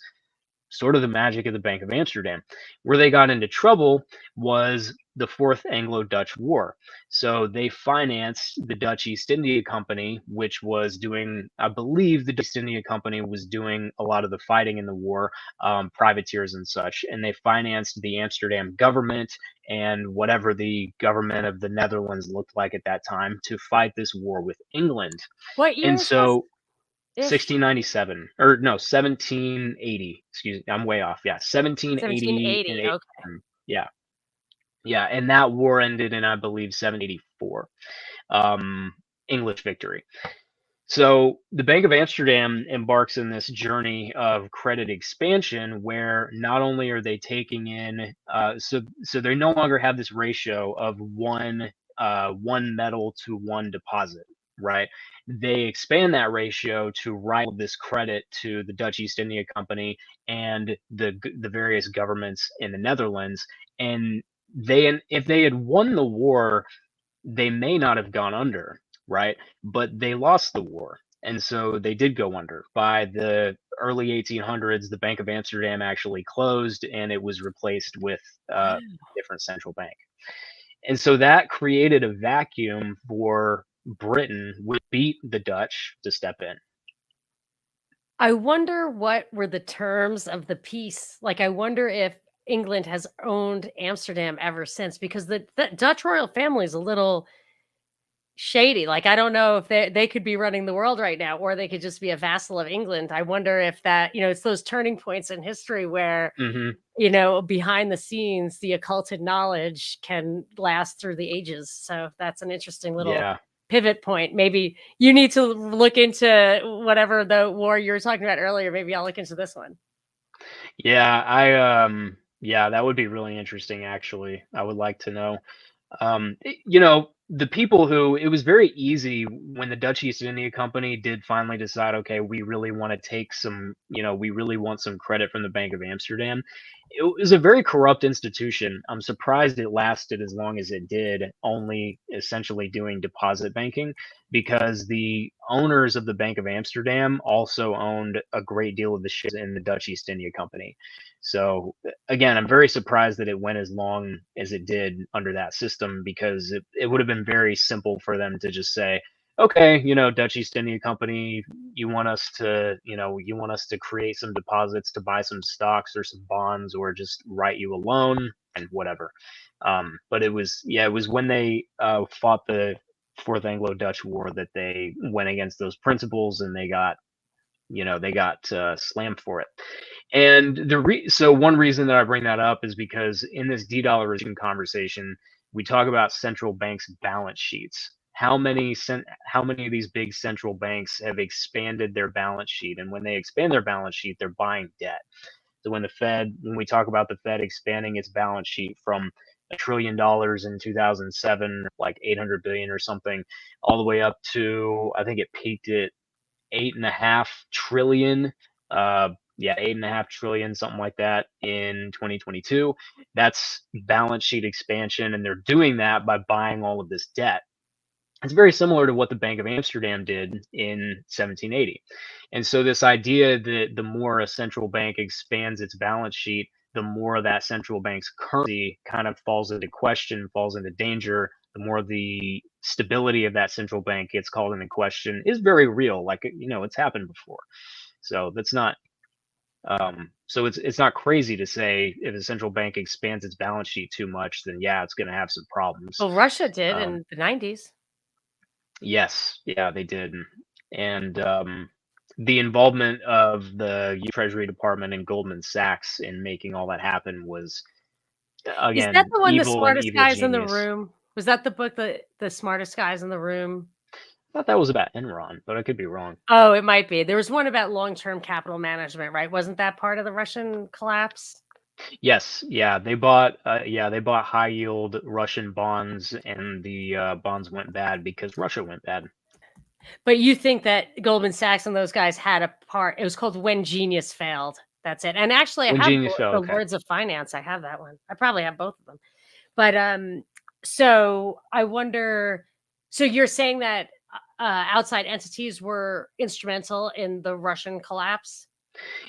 sort of the magic of the Bank of Amsterdam. Where they got into trouble was the Fourth Anglo-Dutch War. So they financed the Dutch East India Company, which was doing, I believe, the East India Company was doing a lot of the fighting in the war, privateers and such, and they financed the Amsterdam government and whatever the government of the Netherlands looked like at that time to fight this war with England. What And years was so ish? 1697 or no 1780, excuse me, I'm way off. Yeah, 1780 and 1780. 8. Okay. Yeah, yeah, and that war ended in, I believe, 784, English victory. So the Bank of Amsterdam embarks in this journey of credit expansion, where not only are they taking in, so they no longer have this ratio of one metal to one deposit, right? They expand that ratio to write this credit to the Dutch East India Company and the various governments in the Netherlands, and if they had won the war, they may not have gone under, right? But they lost the war. And so they did go under. By the early 1800s, the Bank of Amsterdam actually closed and it was replaced with a different central bank. And so that created a vacuum for Britain, which beat the Dutch to step in. I wonder what were the terms of the peace. Like, I wonder if England has owned Amsterdam ever since, because the Dutch royal family is a little shady. Like, I don't know if they could be running the world right now, or they could just be a vassal of England. I wonder if that, it's those turning points in history where, Hmm. behind the scenes, the occulted knowledge can last through the ages. So that's an interesting little Yeah. pivot point. Maybe you need to look into whatever the war you were talking about earlier. Maybe I'll look into this one. Yeah, that would be really interesting actually. I would like to know. The people who it was very easy when the Dutch East India Company did finally decide, okay, we really want to take some, we really want some credit from the Bank of Amsterdam. It was a very corrupt institution. I'm surprised it lasted as long as it did, only essentially doing deposit banking, because the owners of the Bank of Amsterdam also owned a great deal of the shares in the Dutch East India Company. So again, I'm very surprised that it went as long as it did under that system, because it would have been very simple for them to just say, okay, Dutch East India Company, you want us to create some deposits to buy some stocks or some bonds or just write you a loan and whatever. But it was when they fought the Fourth Anglo-Dutch War that they went against those principles, and they got slammed for it. And so one reason that I bring that up is because in this de-dollarization conversation, we talk about central banks' balance sheets. How many of these big central banks have expanded their balance sheet? And when they expand their balance sheet, they're buying debt. So when we talk about the Fed expanding its balance sheet from $1 trillion in 2007, like 800 billion or something, all the way up to, I think it peaked at 8.5 trillion. Yeah, 8.5 trillion, something like that, in 2022. That's balance sheet expansion, and they're doing that by buying all of this debt. It's very similar to what the Bank of Amsterdam did in 1780. And so this idea that the more a central bank expands its balance sheet, the more that central bank's currency kind of falls into question, falls into danger, the more the stability of that central bank gets called into question is very real. Like, it's happened before. So that's not so it's not crazy to say if a central bank expands its balance sheet too much, then yeah, it's going to have some problems. Well, Russia did Um, in the 90s. yes, yeah, they did, and the involvement of the Treasury Department and Goldman Sachs in making all that happen was Is that again the one, The evil and Smartest evil Guys in the genius. Room? Was that the book, The Smartest Guys in the Room? I thought that was about Enron, but I could be wrong. Oh, it might be. There was one about long-term capital management, right? Wasn't that part of the Russian collapse? Yes, yeah, they bought high yield Russian bonds, and the bonds went bad because Russia went bad. But you think that Goldman Sachs and those guys had a part. It was called When Genius Failed. That's it. And actually, I When have genius fell, the okay. Lords of Finance. I have that one. I probably have both of them. But so I wonder. So you're saying that outside entities were instrumental in the Russian collapse?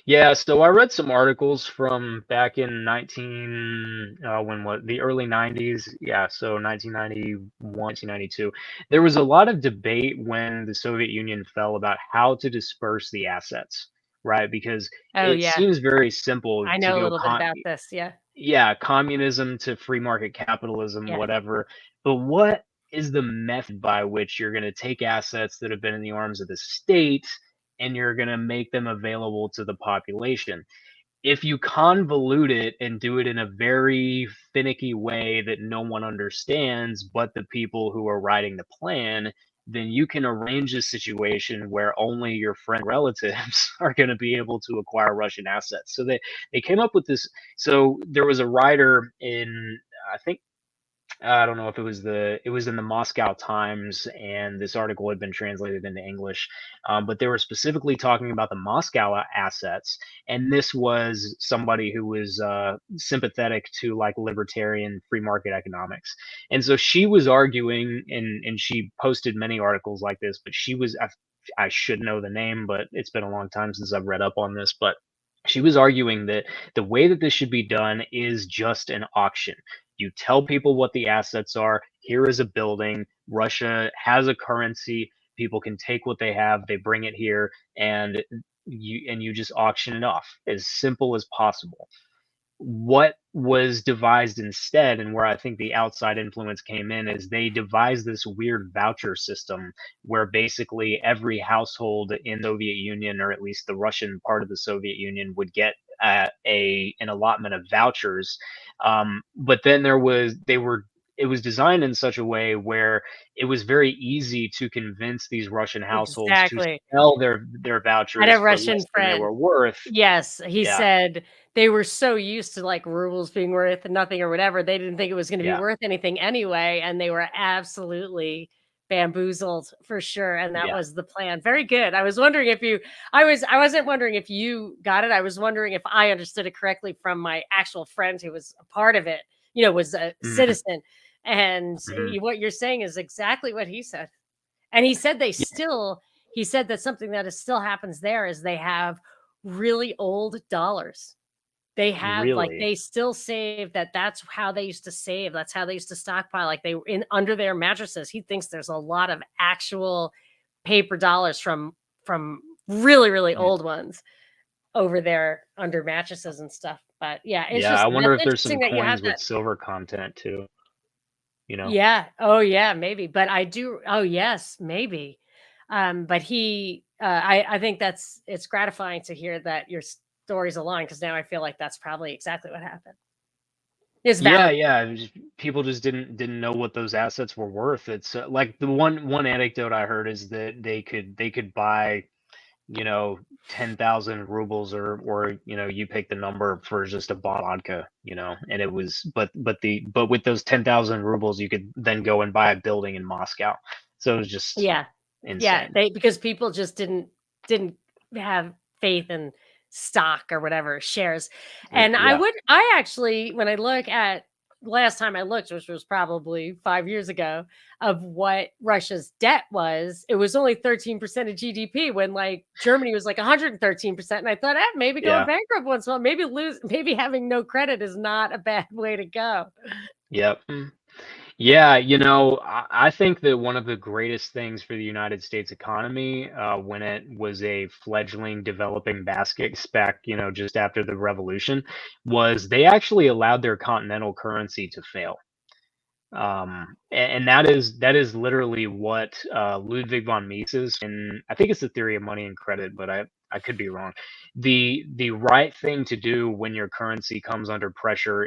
Yeah, so I read some articles from back in when what the early 90s. Yeah, so 1991, 1992. There was a lot of debate when the Soviet Union fell about how to disperse the assets, right? Because Oh it yeah, seems very simple I to know a go little bit about this. Yeah, yeah, communism to free market capitalism, yeah, whatever. But what is the method by which you're going to take assets that have been in the arms of the state and you're going to make them available to the population? If you convolute it and do it in a very finicky way that no one understands but the people who are writing the plan, then you can arrange a situation where only your friend relatives are going to be able to acquire Russian assets. So they came up with this. So there was a writer in, I think, I don't know if it was in the Moscow Times, and this article had been translated into English, but they were specifically talking about the Moscow assets, and this was somebody who was sympathetic to like libertarian free market economics, and so she was arguing, and she posted many articles like this, but I should know the name, but it's been a long time since I've read up on this, but she was arguing that the way that this should be done is just an auction. You tell people what the assets are. Here is a building. Russia has a currency. People can take what they have. They bring it here, and you just auction it off as simple as possible. What was devised instead, and where I think the outside influence came in, is they devised this weird voucher system where basically every household in the Soviet Union, or at least the Russian part of the Soviet Union, would get an allotment of vouchers. But then it was designed in such a way where it was very easy to convince these Russian households to exactly. sell their I had vouchers a for Russian less than they friend. were worth. Yes, he Yeah, said they were so used to, like, rubles being worth nothing or whatever, they didn't think it was gonna be yeah, worth anything anyway, and they were absolutely bamboozled for sure, and that yeah. was the plan. Very good. I was wondering if you I wasn't wondering if you got it, I was wondering if I understood it correctly from my actual friend who was a part of it, was a Mhm, citizen, and mhm. what you're saying is exactly what he said. And he said Yeah, he said that something that is still happens there is they have really old dollars. They have like really. they still save that's how they used to save. That's how they used to stockpile. Like they were in under their mattresses. He thinks there's a lot of actual paper dollars from really, really Mm. old ones over there under mattresses and stuff. But yeah, Yeah, I interesting. wonder That's if there's some interesting that you have coins with that. silver content too, you know? Yeah. Oh, yeah, maybe, but I do oh, yes, maybe. But I think it's gratifying to hear that your stories align because now I feel like that's probably exactly what happened. It's Yeah, valid. yeah, it was just people just didn't know what those assets were worth. It's, like, the one anecdote I heard is that they could buy, you know, 10,000 rubles, or, you pick the number, for just a bottle of vodka, and it was but with those 10,000 rubles, you could then go and buy a building in Moscow. So it was just Yeah. Yeah, insane. they because people just didn't have faith in stock or whatever, shares. And Yeah, I actually when I look at last time I looked, which was probably 5 years ago, of what Russia's debt was, it was only 13% of GDP when like Germany was like 113%. And I thought, maybe going yeah, bankrupt once in a while, maybe having no credit is not a bad way to go. yep. Yeah, I think that one of the greatest things for the United States economy, when it was a fledgling developing basket back, just after the revolution, was they actually allowed their continental currency to fail. And that is literally what Ludwig von Mises, and I think it's the theory of money and credit, but I could be wrong. The right thing to do when your currency comes under pressure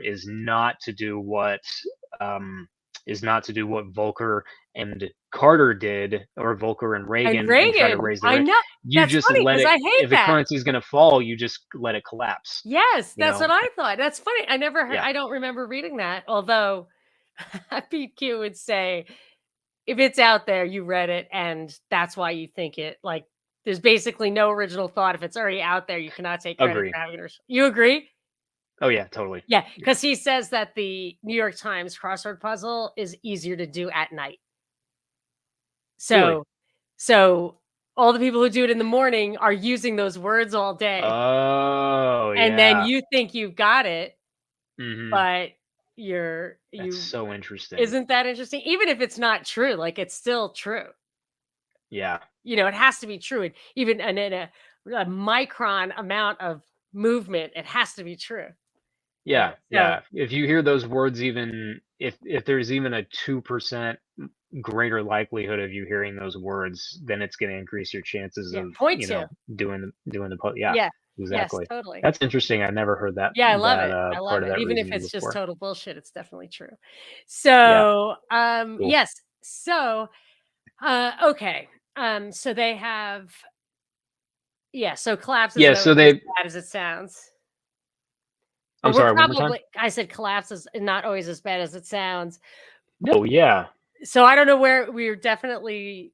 um, is not to do what Volcker and Carter did, or Volcker and And Reagan, and try to Reagan, raise the I rate. know. You That's just funny let because it. I hate If a that. currency is going to fall, you just let it collapse. Yes, You that's know? what I thought. That's funny. I never heard Yeah. I don't remember reading that, although PQ would say, "If it's out there, you read it, and that's why you think it." Like, there's basically no original thought. If it's already out there, you cannot take credit Agree. for having it. You agree? Oh yeah, totally. Yeah, Yeah. because he says that the New York Times crossword puzzle is easier to do at night. Really? So so all the people who do it in the morning are using those words all day, Oh, and then yeah. you think you've got it, Mhm. but you're That's you so interesting. isn't that interesting? Even if it's not true, like, it's still true. Yeah. It has to be true, and even and in a micron amount of movement, it has to be true. Yeah, So yeah. If you hear those words, even if there's even a 2% greater likelihood of you hearing those words, then it's gonna increase your chances yeah, of, point to. doing the po yeah, Yeah. Yes, exactly. totally. That's interesting. I never heard that Yeah, I love it. I love part of it. that Even if reasoning it's just before. total bullshit, it's definitely true. Yeah, So, cool. yes. So, okay. So they have yeah, so collapse Yeah, isn't so always as they bad as it sounds. Or I'm we're sorry, one more time? probably I said collapse is not always as bad as it sounds. No, yeah. So I don't know where we're definitely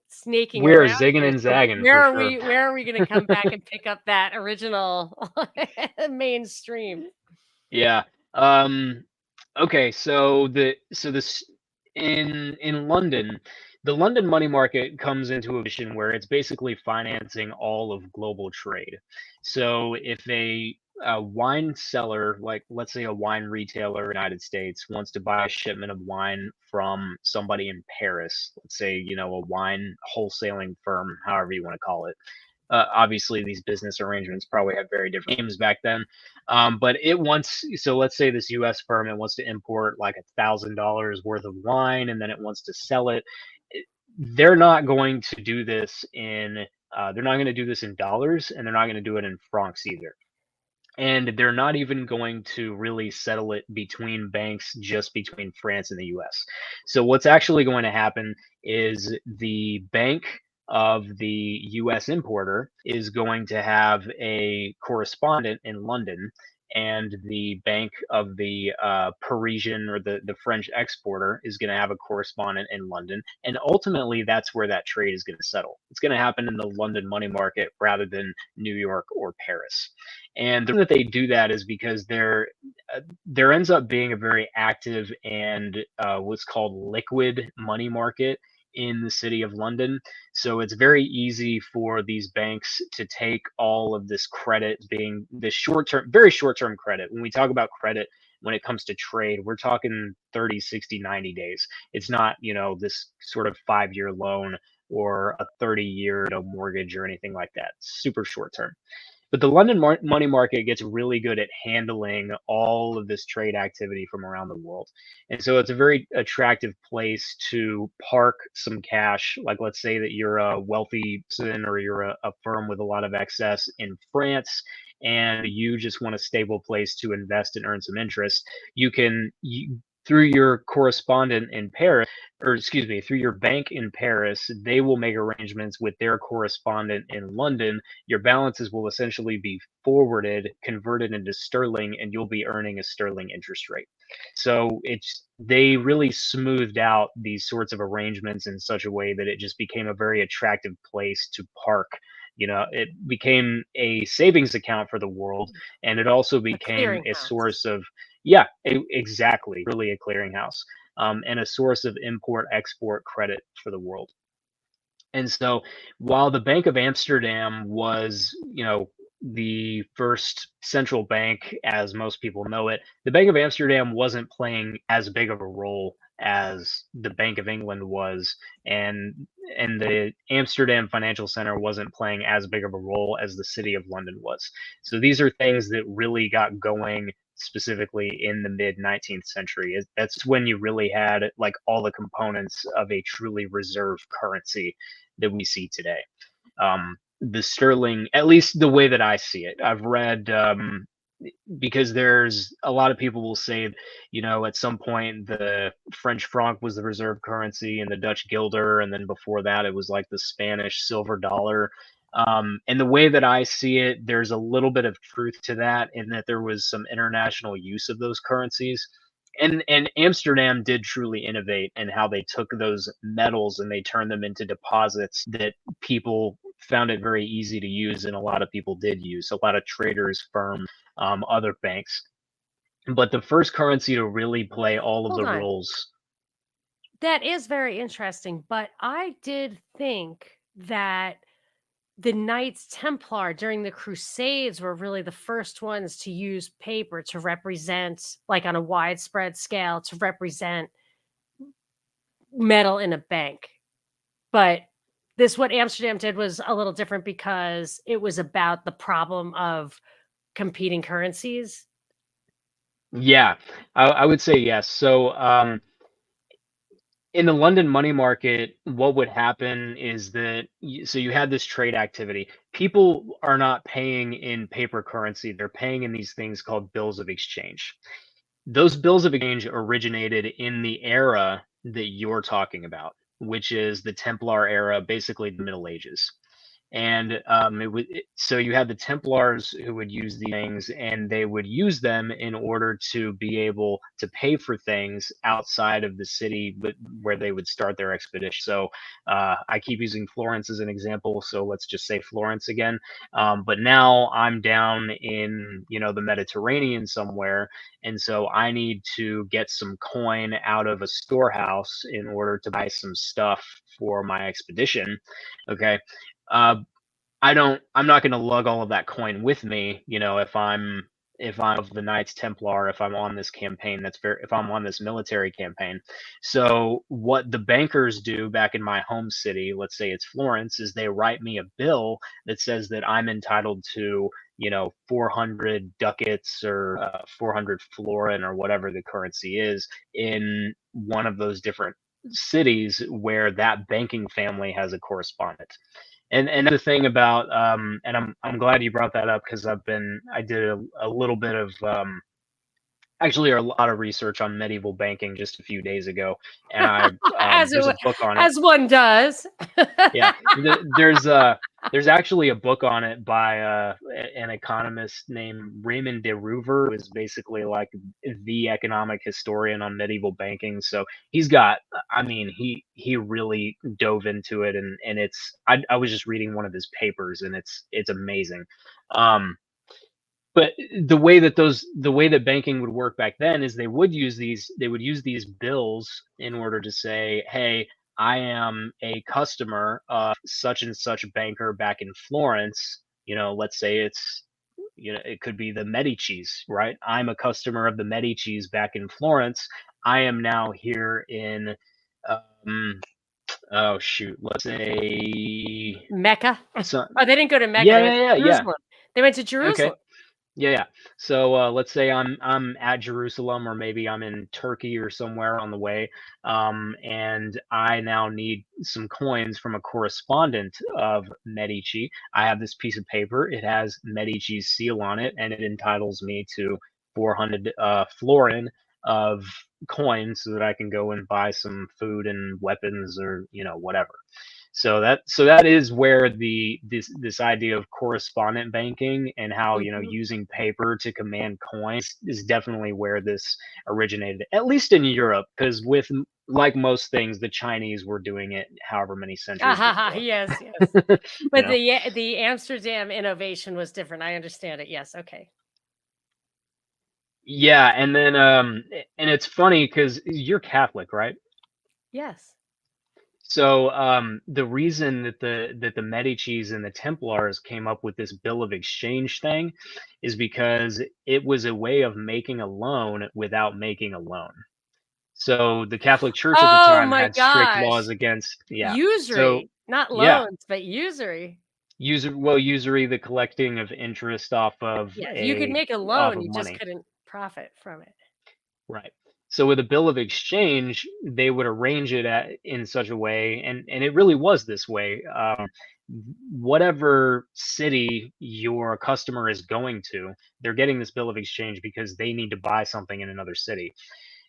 snaking We're around zigging here. and So zagging for sure. where are we gonna come back and pick up that original mainstream? Yeah. Um, okay, so this in London, the London money market comes into a position where it's basically financing all of global trade. So if a wine seller, like let's say a wine retailer in the United States, wants to buy a shipment of wine from somebody in Paris, let's say, a wine wholesaling firm, however you want to call it. Obviously, these business arrangements probably had very different names back then. But so let's say this U.S. firm, it wants to import like $1,000 worth of wine, and then it wants to sell it. They're not going to do this in they're not going to do this in dollars, and they're not going to do it in francs either. And they're not even going to really settle it between banks, just between France and the US. So what's actually going to happen is the bank of the US importer is going to have a correspondent in London, and the bank of the Parisian, or the French exporter, is going to have a correspondent in London. And ultimately, that's where that trade is going to settle. It's going to happen in the London money market rather than New York or Paris. And the reason that they do that is because there ends up being a very active and what's called liquid money market in the city of London. So it's very easy for these banks to take all of this credit, being this very short term credit. When we talk about credit, when it comes to trade, we're talking 30, 60, 90 days. It's not, this sort of 5-year loan or a 30-year mortgage or anything like that. Super short term. But the London money market gets really good at handling all of this trade activity from around the world. And so it's a very attractive place to park some cash. Like, let's say that you're a wealthy citizen, or you're a firm with a lot of excess in France, and you just want a stable place to invest and earn some interest. Through your correspondent in Paris, or excuse me, through your bank in Paris, they will make arrangements with their correspondent in London. Your balances will essentially be forwarded, converted into sterling, and you'll be earning a sterling interest rate. So they really smoothed out these sorts of arrangements in such a way that it just became a very attractive place to park. It became a savings account for the world, and it also A became a clearinghouse. source of, yeah, exactly, really a clearinghouse, and a source of import export credit for the world. And so, while the Bank of Amsterdam was, the first central bank as most people know it, the Bank of Amsterdam wasn't playing as big of a role as the Bank of England was, and the Amsterdam Financial Center wasn't playing as big of a role as the City of London was. So these are things that really got going specifically in the mid 19th century. That's when you really had like all the components of a truly reserve currency that we see today. The sterling, at least the way that I see it, I've read, because there's a lot of people will say, at some point the French franc was the reserve currency and the Dutch guilder, and then before that it was like the Spanish silver dollar. And the way that I see it, there's a little bit of truth to that, in that there was some international use of those currencies. And Amsterdam did truly innovate in how they took those metals and they turned them into deposits that people found it very easy to use, and a lot of people did use. A lot of traders, firms, other banks. But the first currency to really play all of Hold the on. roles. That is very interesting, but I did think that the Knights Templar during the Crusades were really the first ones to use paper to represent, like on a widespread scale, to represent metal in a bank. But this, what Amsterdam did was a little different because it was about the problem of competing currencies. Yeah, I would say yes. So in the London money market, what would happen is that so you had this trade activity. People are not paying in paper currency; they're paying in these things called bills of exchange. Those bills of exchange originated in the era that you're talking about, which is the Templar era, basically the Middle Ages. And so you had the Templars who would use these things, and they would use them in order to be able to pay for things outside of the city, but where they would start their expedition. So I keep using Florence as an example, so let's just say Florence again. But now I'm down in the Mediterranean somewhere, and so I need to get some coin out of a storehouse in order to buy some stuff for my expedition. Okay. uh, I'm not going to lug all of that coin with me, if I'm of the Knights Templar, if I'm on this campaign, if I'm on this military campaign. So what the bankers do back in my home city, let's say it's Florence, is they write me a bill that says that I'm entitled to, 400 ducats or 400 florin or whatever the currency is in one of those different cities where that banking family has a correspondent. And the thing about, and I'm glad you brought that up, because I did a little bit of, actually a lot of research on medieval banking just a few days ago, and as there's it, a book on it. as one does. Yeah, there's actually a book on it by an economist named Raymond de Roover, who is basically like the economic historian on medieval banking. So he's got, I mean, he really dove into it, and I was just reading one of his papers, and it's amazing. Um, but the way that banking would work back then is they would use these bills in order to say, hey, I am a customer of such and such banker back in Florence. Let's say it could be the Medici's, right? I'm a customer of the Medici's back in Florence. I am now here in, um, oh shoot, let's say, Mecca. so, Oh, they didn't go to Mecca. yeah, They went yeah, yeah, to yeah. Jerusalem. They went to Okay. Jerusalem. Yeah, yeah. So let's say I'm at Jerusalem, or maybe I'm in Turkey or somewhere on the way, and I now need some coins from a correspondent of Medici. I have this piece of paper. It has Medici's seal on it, and it entitles me to 400 florin of coins, so that I can go and buy some food and weapons, or whatever. So that is where this idea of correspondent banking, and how Mhm. using paper to command coins, is definitely where this originated, at least in Europe, because like most things, the Chinese were doing it however many centuries before. Yes, yes. you But know the Amsterdam innovation was different. I understand it. Yes. Okay. yeah, and then and it's funny because you're Catholic, right? Yes. So the reason that the Medici's and the Templars came up with this bill of exchange thing is because it was a way of making a loan without making a loan. So the Catholic Church at the Oh time my had strict laws gosh. against, yeah. So Usury, not yeah, loans, but usury. usury, the collecting of interest Yeah, you could make a off loan, of you just money. couldn't profit from it. Right. So with a bill of exchange, they would arrange it in such a way, and it really was this way. Whatever city your customer is going to, they're getting this bill of exchange because they need to buy something in another city.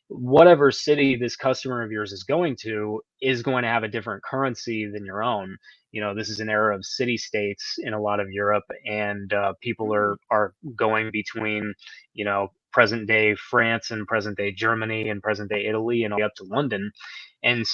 Whatever city this customer of yours is going to is going to have a different currency than your own. This is an era of city states in a lot of Europe, and people Mm. are going between, present day France and present day Germany and present day Italy and all the way up to London. And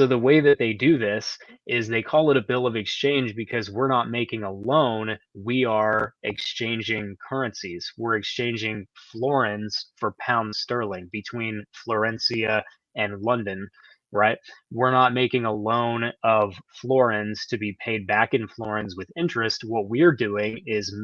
the way that they do this is they call it a bill of exchange because we're not making a loan, we are exchanging currencies. We're exchanging florins for pounds sterling between Florencia and London, right? We're not making a loan of florins to be paid back in florins with interest. What we're doing is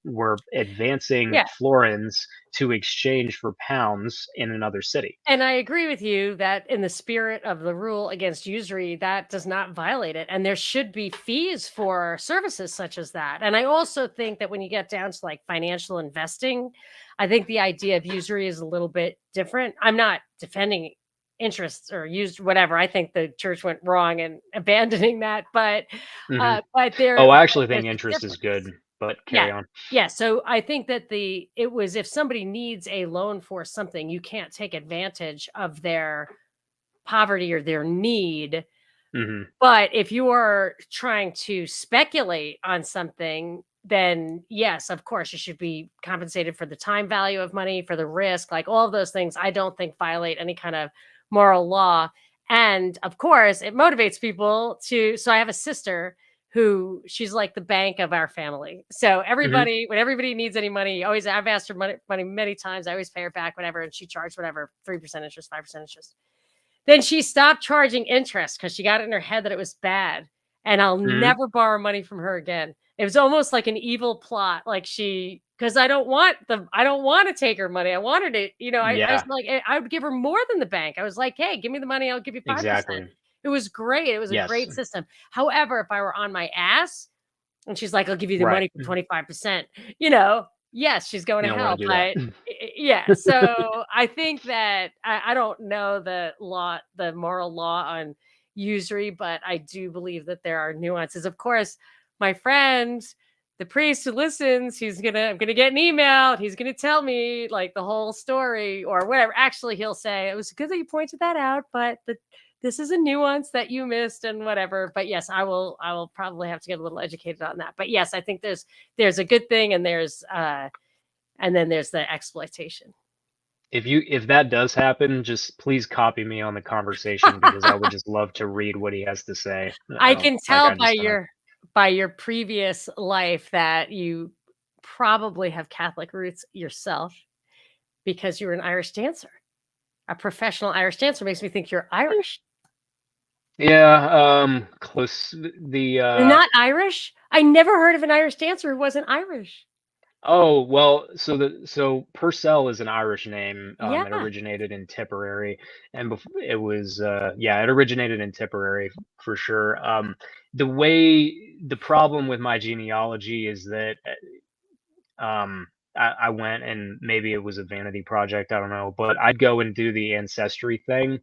we're advancing Yeah. florins to exchange for pounds in another city. And I agree with you that in the spirit of the rule against usury, that does not violate it. And there should be fees for services such as that. And I also think that when you get down to like financial investing, I think the idea of usury is a little bit different. I'm not defending interests or used whatever. I think the church went wrong in abandoning that, Mhm. there Oh, I but actually think there's a interest is good, difference. but Yeah. carry on. Yeah, so I think that it was if somebody needs a loan for something, you can't take advantage of their poverty or their need. Mhm. But if you are trying to speculate on something, then yes, of course, you should be compensated for the time value of money, for the risk, like all of those things. I don't think violate any kind of moral law. And of course, it motivates people to. So I have a sister who she's like the bank of our family. So Mhm. when everybody needs any money, always I've asked her money many times. I always pay her back, whatever, and she charged whatever 3% interest, 5% interest. Then she stopped charging interest because she got it in her head that it was bad, and I'll Mhm. never borrow money from her again. It was almost like an evil plot, like because I don't wanna take her money. I wanted it, I was Yeah, like, I would give her more than the bank. I was like, "Hey, give me the money, I'll give you 5%." exactly. It was great. It was a Yes. great system. However, if I were on my ass and she's like, "I'll give you the Right. money for 25%," you know, yes, she's going You to don't wanna hell, do that. but yeah, so I think that I don't know the moral law on usury, but I do believe that there are nuances. Of course, my friend, the priest who listens, I'm gonna get an email. He's gonna tell me like the whole story or whatever. Actually, he'll say it was good that you pointed that out, but this is a nuance that you missed and whatever. But yes, I will probably have to get a little educated on that. But yes, I think there's a good thing and then there's the exploitation. If that does happen, just please copy me on the conversation because I would just love to read what he has to say. I can I tell just don't. by your previous life that you probably have Catholic roots yourself because you were an Irish dancer. A professional Irish dancer makes me think you're Irish. Yeah, close You're not Irish? I never heard of an Irish dancer who wasn't Irish. oh, well, so Purcell is an Irish name. It Yeah. originated in Tipperary, and it was yeah, it originated in Tipperary for sure. The problem with my genealogy is that I went, and maybe it was a vanity project, I don't know, but I'd go and do the ancestry thing.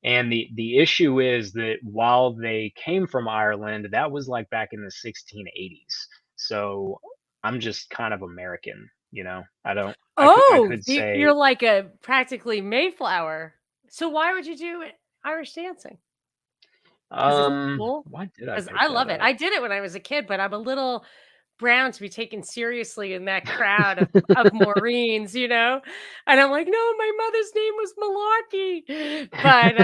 And the issue is that while they came from Ireland, that was like back in the 1680s. So I'm just kind of American, I don't I Oh, could you're say like a practically Mayflower. So why would you do Irish dancing? 'Cause it's cool? why did I 'Cause pick I that love it. up? I did it when I was a kid, but I'm a little brown to be taken seriously in that crowd of Maureen's, you know? And I'm like, "No, my mother's name was Malarkey." But,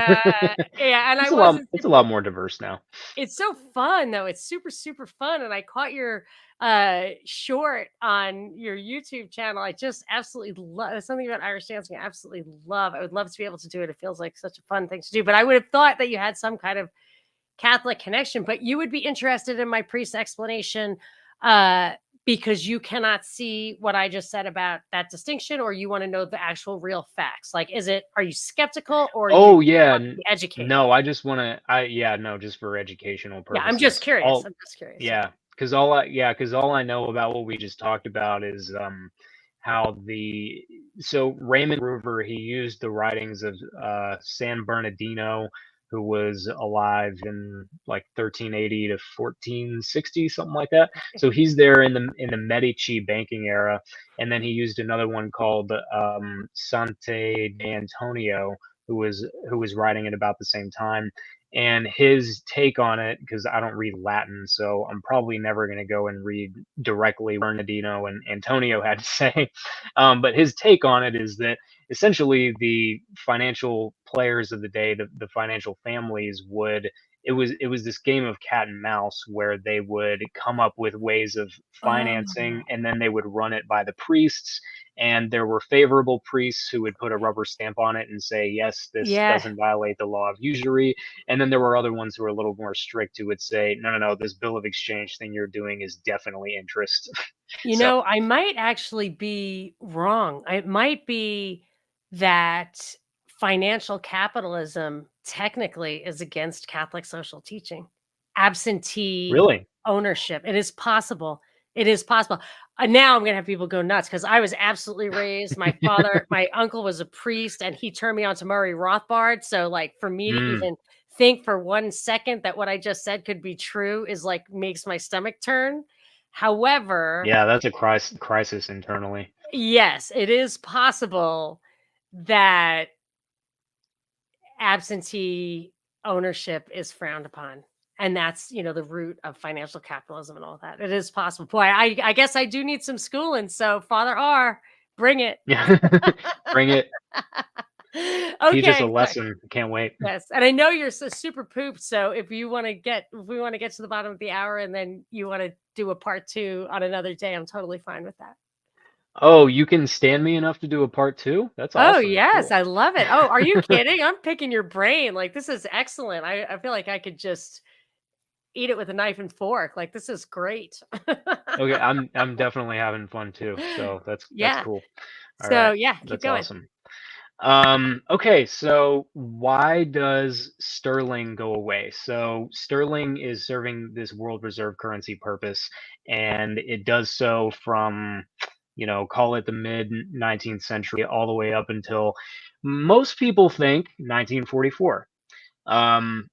yeah, and I wasn't It's a super lot more diverse now. it's so fun, though. It's super, super fun, and I caught your, short on your YouTube channel. I just absolutely love there's something about Irish dancing I absolutely love. I would love to be able to do it. It feels like such a fun thing to do, but I would have thought that you had some kind of Catholic connection, but you would be interested in my priest's explanation, uh, because you cannot see what I just said about that distinction, or you want to know the actual real facts? Like, are you skeptical, or you Oh, yeah, want to be educated? no, I just wanna yeah, no, just for educational Yeah, I'm just purposes. curious. All I'm just curious. Yeah. Yeah, because all I know about what we just talked about is, how the so Raymond Groover, he used the writings of, San Bernardino, who was alive in, like, 1380 to 1460, something like that. So he's there in the Medici banking era, and then he used another one called, Sante d'Antonio, who was writing at about the same time. And his take on it, because I don't read Latin, so I'm probably never going to go and read directly what Bernardino and Antonio had to say. But his take on it is that essentially the financial players of the day, the financial families would it was this game of cat and mouse where they would come up with ways of financing, Oh, and then they would run it by the priests, and there were favorable priests who would put a rubber stamp on it and say, yes, this yeah. doesn't violate the law of usury. And then there were other ones who were a little more strict who would say, no, no, no, this bill of exchange thing you're doing is definitely interest. So I might actually be wrong. It might be that financial capitalism technically is against Catholic social teaching. Absentee really. ownership. It is possible. It is possible. Now I'm going to have people go nuts because I was absolutely raised. My uncle was a priest and he turned me on to Murray Rothbard. So, like, for me to Mm, even think for 1 second that what I just said could be true is like makes my stomach turn. However, yeah, that's a crisis internally. yes, it is possible that absentee ownership is frowned upon. And that's, the root of financial capitalism and all that. It is possible. Boy, I guess I do need some schooling. So, Father R, bring it. Yeah. Bring it. Teach us a Okay. lesson. Can't wait. Yes. And I know you're so super pooped. So if we want to get to the bottom of the hour and then you want to do a part two on another day, I'm totally fine with that. Oh, you can stand me enough to do a part two? That's Oh, awesome. yes, Cool. I love it. Oh, are you kidding? I'm picking your brain. Like, this is excellent. I feel like I could just eat it with a knife and fork. Like, this is great. Okay, I'm definitely having fun too. So that's Yeah. cool. All So, right. yeah, keep That's going. awesome. Okay, so why does sterling go away? So sterling is serving this world reserve currency purpose, and it does so from, call it the mid 19th century all the way up until most people think 1944. Um,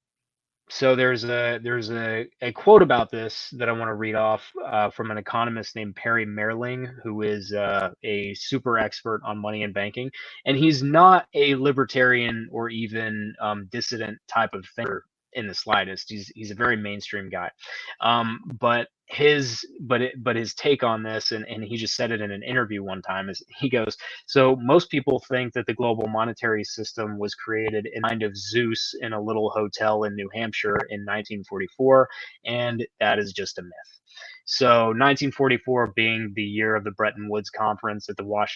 so there's a quote about this that I want to read off from an economist named Perry Merling, who is a super expert on money and banking, and he's not a libertarian or even dissident type of thinker in the slightest. He's a very mainstream guy, but his take on this, and he just said it in an interview one time, is he goes, so most people think that the global monetary system was created in the mind of Zeus in a little hotel in New Hampshire in 1944, and that is just a myth. So 1944 being the year of the Bretton Woods Conference at the what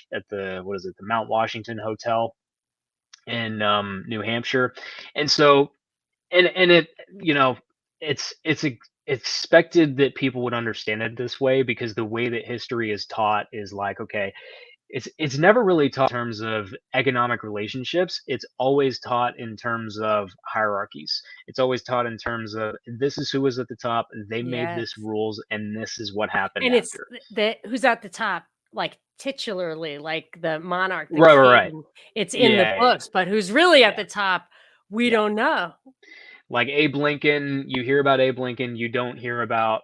is it, the Mount Washington Hotel in New Hampshire, and so and it you know it's expected that people would understand it this way because the way that history is taught is like, okay, it's never really taught in terms of economic relationships. It's always taught in terms of hierarchies. It's always taught in terms of this is who was at the top, they made Yes. this rules, and this is what happened And it's after. the who's at the top, like, titularly, like the monarch, the Right, right, right. king. It's in the Yeah, books, but who's really at yeah, the top, we yeah. don't know. Like Abe Lincoln, you hear about Abe Lincoln, you don't hear about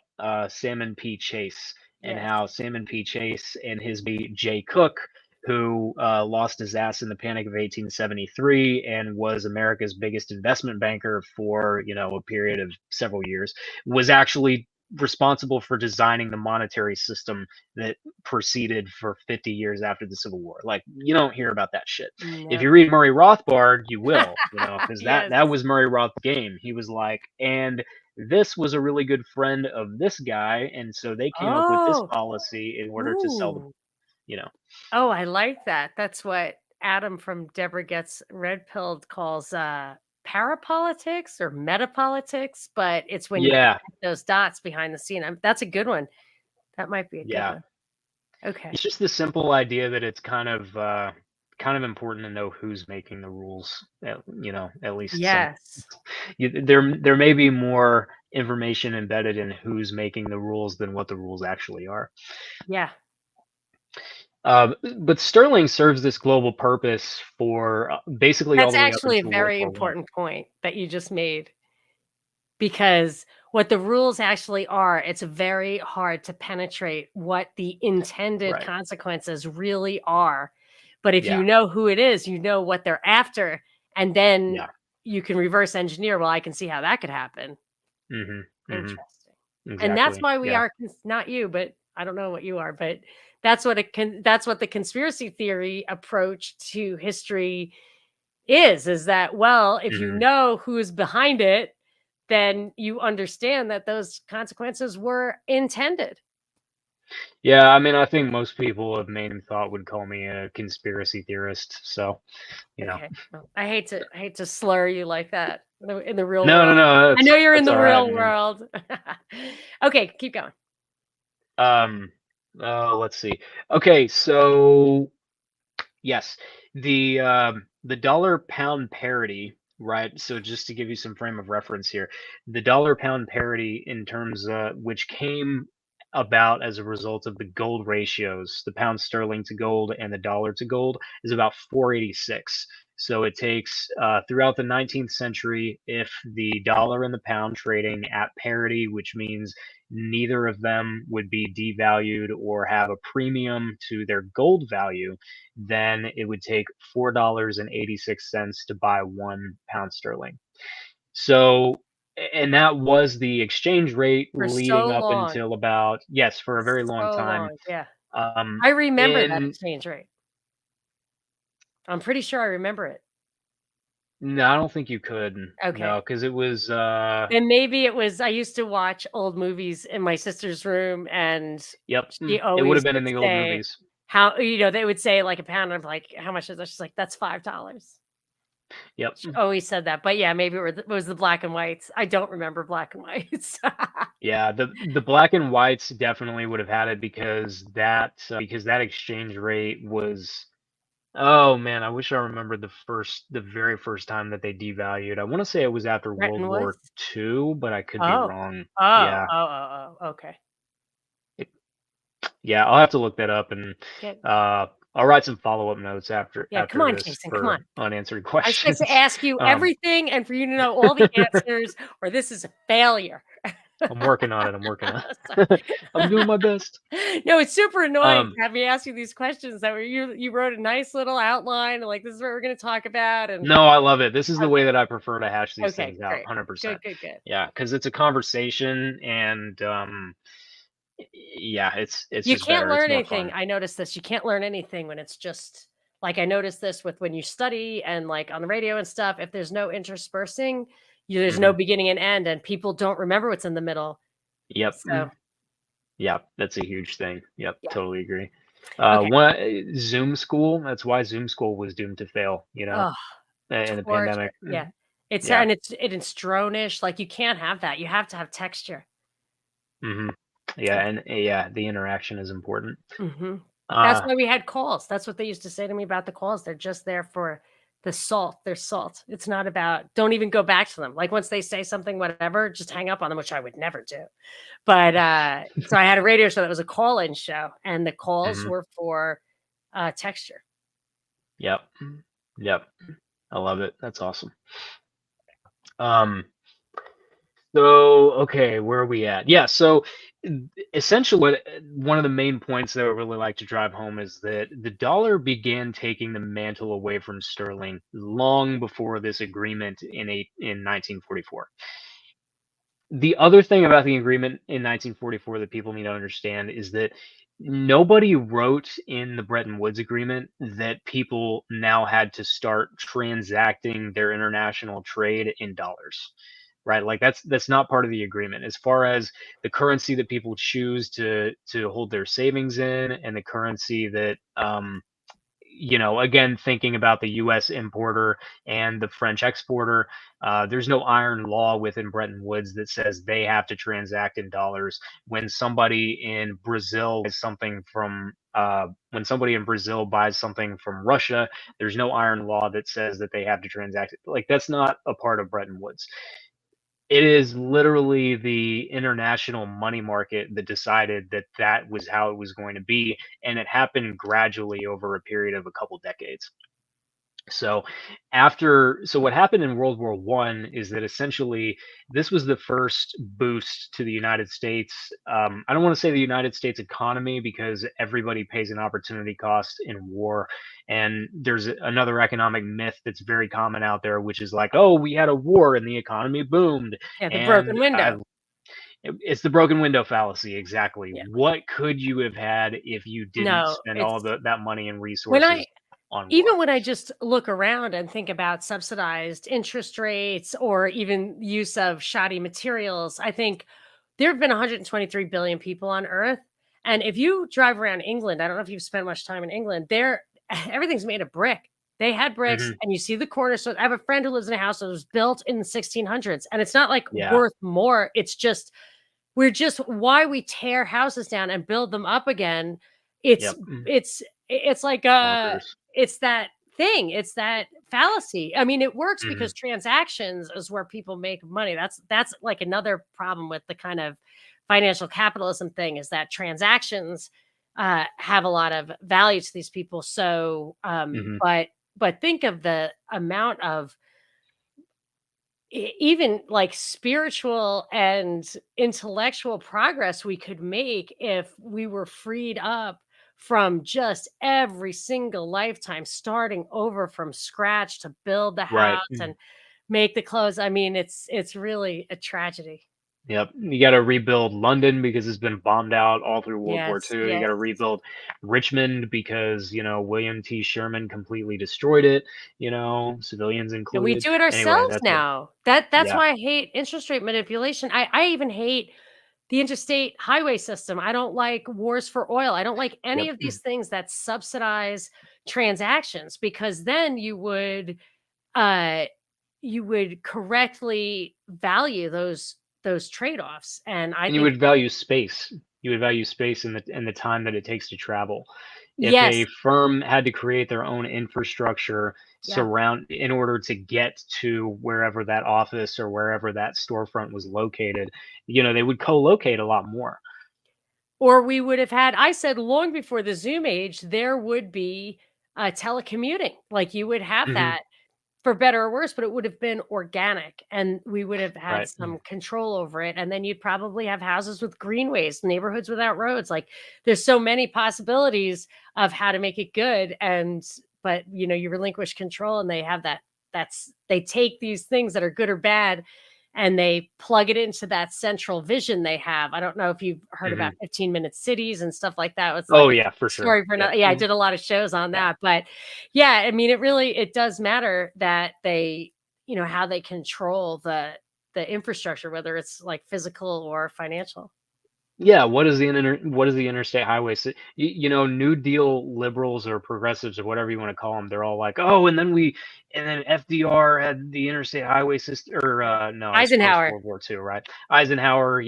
Salmon P. Chase, and Yes. how Salmon P. Chase and his mate Jay Cook, who lost his ass in the Panic of 1873 and was America's biggest investment banker for a period of several years, was actually responsible for designing the monetary system that proceeded for 50 years after the Civil War. Like, you don't hear about that shit. If No. you read Murray Rothbard, you will, because Yes. that was Murray Roth's game. He was like, and this was a really good friend of this guy, and so they came up with this Oh. policy in order to sell the, Ooh. you know, Oh, I like that. That's what Adam from Deborah Gets Red Pilled calls, parapolitics or metapolitics, but it's when you yeah, connect those dots behind the scene. That's a good one. That might be a good Yeah. one. Okay. It's just the simple idea that it's kind of important to know who's making the rules. At least some. Yes. There may be more information embedded in who's making the rules than what the rules actually are. Yeah. But sterling serves this global purpose for basically all That's the way up actually a until World very War One. important point that you just made, because what the rules actually are, it's very hard to penetrate what the intended Right. consequences really are. But if Yeah. you know who it is, you know what they're after, and then Yeah. you can reverse engineer, well, I can see how that could happen. Mhm. Mhm. Interesting. And that's Exactly. why we Yeah. are not you, but I don't know what you are, but that's what the conspiracy theory approach to history is that, well, if you Mhm. know who's behind it, then you understand that those consequences were intended. Yeah, I mean, I think most people of main thought would call me a conspiracy theorist. So, you know. Okay. Well, I hate to slur you like that in the real No, no, world. no. I know you're in That's the all right. I real mean, world. Okay, keep going. um, let's see. Okay, so yes, the dollar pound parity, right? So just to give you some frame of reference here, the dollar pound parity in terms which came about as a result of the gold ratios, the pound sterling to gold and the dollar to gold is about 486. So it takes throughout the 19th century, if the dollar and the pound trading at parity, which means neither of them would be devalued or have a premium to their gold value, then it would take $4.86 to buy 1 pound sterling. So, and that was the exchange rate For leading so up long. until about, yes, for a very long So time. long. Yeah. Um, I remember that in exchange rate. I'm pretty sure I remember it. No, I don't think you could. Okay. No, because it was And maybe it was I used to watch old movies in my sister's room, and yep, she it would have always been would in the old say movies. how they would say, like, a pound, I'm like, "How much is that?" She's like, "That's $5." Yep. She always said that, but yeah, maybe it was the black and whites. I don't remember black and whites. Yeah, the black and whites definitely would have had it because that exchange rate was. Oh man, I wish I remembered the very first time that they devalued. I want to say it was after World Bretton War Woods? II, but I could be Oh. wrong. Oh, Yeah, oh, oh, oh, okay. it, yeah, I'll have to look that up and Get uh, I'll write some follow up notes Yeah, come after on, this Jason, come on. for unanswered I'm supposed to questions. ask you um, everything and for you to know all the answers, or this is a failure. I'm working on it. I'm working on So it. I'm doing my best. no, it's super annoying Um, to have me ask you these questions that were you wrote a nice little outline, like, "This is what we're gonna talk about," and no, I love it. This is the way okay, that I prefer to hash these okay, things out. great. 100%. Good, good, good. Yeah, because it's a conversation, and yeah, it's You just can't better. It's learn more anything. fun. I noticed this. You can't learn anything when it's just like I noticed this with when you study and like on the radio and stuff. If there's no interspersing, there's no Hmm. beginning and end, and people don't remember what's in the middle. Yep. So Yep. That's a huge thing. Yep. yeah. Totally agree. Okay. Zoom school. That's why Zoom school was doomed to fail. Oh, In the torture. pandemic. Yeah. It's Yeah. and it's dronish. Like you can't have that. You have to have texture. Hmm. Yeah. And yeah, the interaction is important. Mhm. That's Uh, why we had calls. That's what they used to say to me about the calls. They're just there for the salt. They're salt. It's not about don't even go back to them. Like once they say something, whatever, just hang up on them, which I would never do. But so I had a radio show that was a call-in show, and the calls mhm. were for texture. Yep. Yep. I love it. That's awesome. Um, so okay, where are we at? Yeah, so essentially what one of the main points that I would really like to drive home is that the dollar began taking the mantle away from sterling long before this agreement in 1944. The other thing about the agreement in 1944 that people need to understand is that nobody wrote in the Bretton Woods Agreement that people now had to start transacting their international trade in dollars. Right? Like that's not part of the agreement. As far as the currency that people choose to hold their savings in and the currency that again, thinking about the US importer and the French exporter, there's no iron law within Bretton Woods that says they have to transact in dollars. When somebody in Brazil buys something from Russia, there's no iron law that says that they have to transact it. Like, that's not a part of Bretton Woods. It is literally the international money market that decided that that was how it was going to be, and it happened gradually over a period of a couple decades. So what happened in World War One is that essentially this was the first boost to the United States. I don't want to say the United States economy because everybody pays an opportunity cost in war, and there's another economic myth that's very common out there, which is like, oh, we had a war and the economy boomed, Yeah, the and broken window. it's the broken window fallacy. Exactly. Yeah. What could you have had if you didn't No, spend all it's that money and when I resources on war? even when I just look around and think about subsidized interest rates or even use of shoddy materials, I think there have been 123 billion people on Earth. And if you drive around England, I don't know if you've spent much time in England, there everything's made of brick. They had bricks, Hmm. and you see the cornerstone. I have a friend who lives in a house that was built in the 1600s, and it's not like Yeah. worth more. It's just we're just why we tear houses down and build them up again. It's Yep. it's like Bonkers. it's that thing. It's that fallacy. I mean, it works Mhm. because transactions is where people make money. That's like another problem with the kind of financial capitalism thing is that transactions have a lot of value to these people. So, Mhm. but think of the amount of even like spiritual and intellectual progress we could make if we were freed up from just every single lifetime starting over from scratch to build the Right. house and make the clothes. I mean, it's really a tragedy. Yep. You gotta rebuild London because it's been bombed out all through World War Yes, II. You yes. gotta rebuild Richmond because, William T. Sherman completely destroyed it, civilians And we included. do it Anyway, ourselves that's a now. That's yeah. why I hate interest rate manipulation. I even hate the interstate highway system. I don't like wars for oil. I don't like any Yep. of these things that subsidize transactions because then uh you would correctly value those trade-offs. And I And you think would value space. You would value space and the time that it takes to travel. If yes, a firm had to create their own infrastructure yeah. surround in order to get to wherever that office or wherever that storefront was located, they would co-locate a lot more. Or we would have had I said long before the Zoom age, there would be telecommuting. Like you would have Mhm. that for better or worse, but it would have been organic and we would have had Right. some control over it. And then you'd probably have houses with greenways, neighborhoods without roads. Like there's so many possibilities of how to make it good. But you relinquish control and they have they take these things that are good or bad and they plug it into that central vision they have. I don't know if you've heard about Mhm. 15-minute cities and stuff like that. It's like Oh, a yeah, for sure. story for Yep. another. Yeah, I did a lot of shows on Yeah. that, but yeah, I mean, it does matter that how they control the infrastructure, whether it's like physical or financial. Yeah, what is the interstate highway New Deal liberals or progressives or whatever you wanna call them? 'Em, they're all like, "Oh, and then FDR had the interstate highway system," or, no, it's Eisenhower. post-World War II, right? Eisenhower,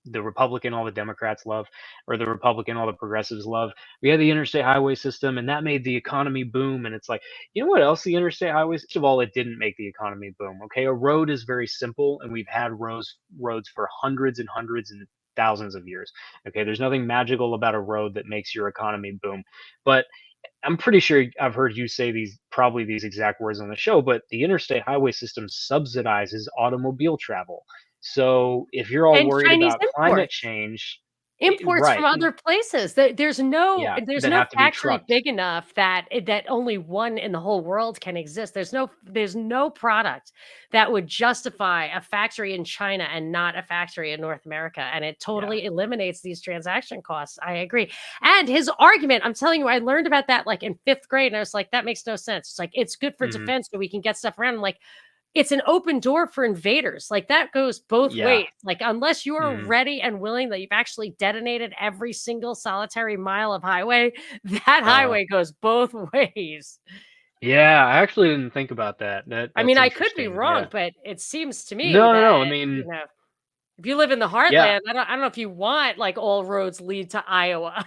the Republican all the Democrats love, or the Republican all the progressives love. We had the interstate highway system, and that made the economy boom, and it's like, you know what else the interstate highway first of all, it didn't make the economy boom, okay? A road is very simple, and we've had roads for hundreds and hundreds and thousands of years. Okay, there's nothing magical about a road that makes your economy boom. But I'm pretty sure I've heard you say these exact words on the show, but the interstate highway system subsidizes automobile travel. So if you're all And worried Chinese about climate imports. change, Imports from right, other places. There's no yeah, there's that no have to be factory trucked. big enough that only one in the whole world can exist. There's no product that would justify a factory in China and not a factory in North America, and it Yeah. totally eliminates these transaction costs. I agree. And his argument, I'm telling you, I learned about that like in 5th grade, and I was like, that makes no sense. It's like it's good for Hmm. defense so we can get stuff around. I'm like, it's an open door for invaders. Like that goes both Yeah. ways. Like unless you are Mhm. ready and willing that you've actually detonated every single solitary mile of highway, that Uh-huh. highway goes both ways. Yeah, I actually didn't think about that. I That's mean, I could be interesting. wrong, Yeah. but it seems to me No, no, that, no. I you mean, know, if you live in the yeah. heartland, I don't know if you want like all roads lead to Iowa.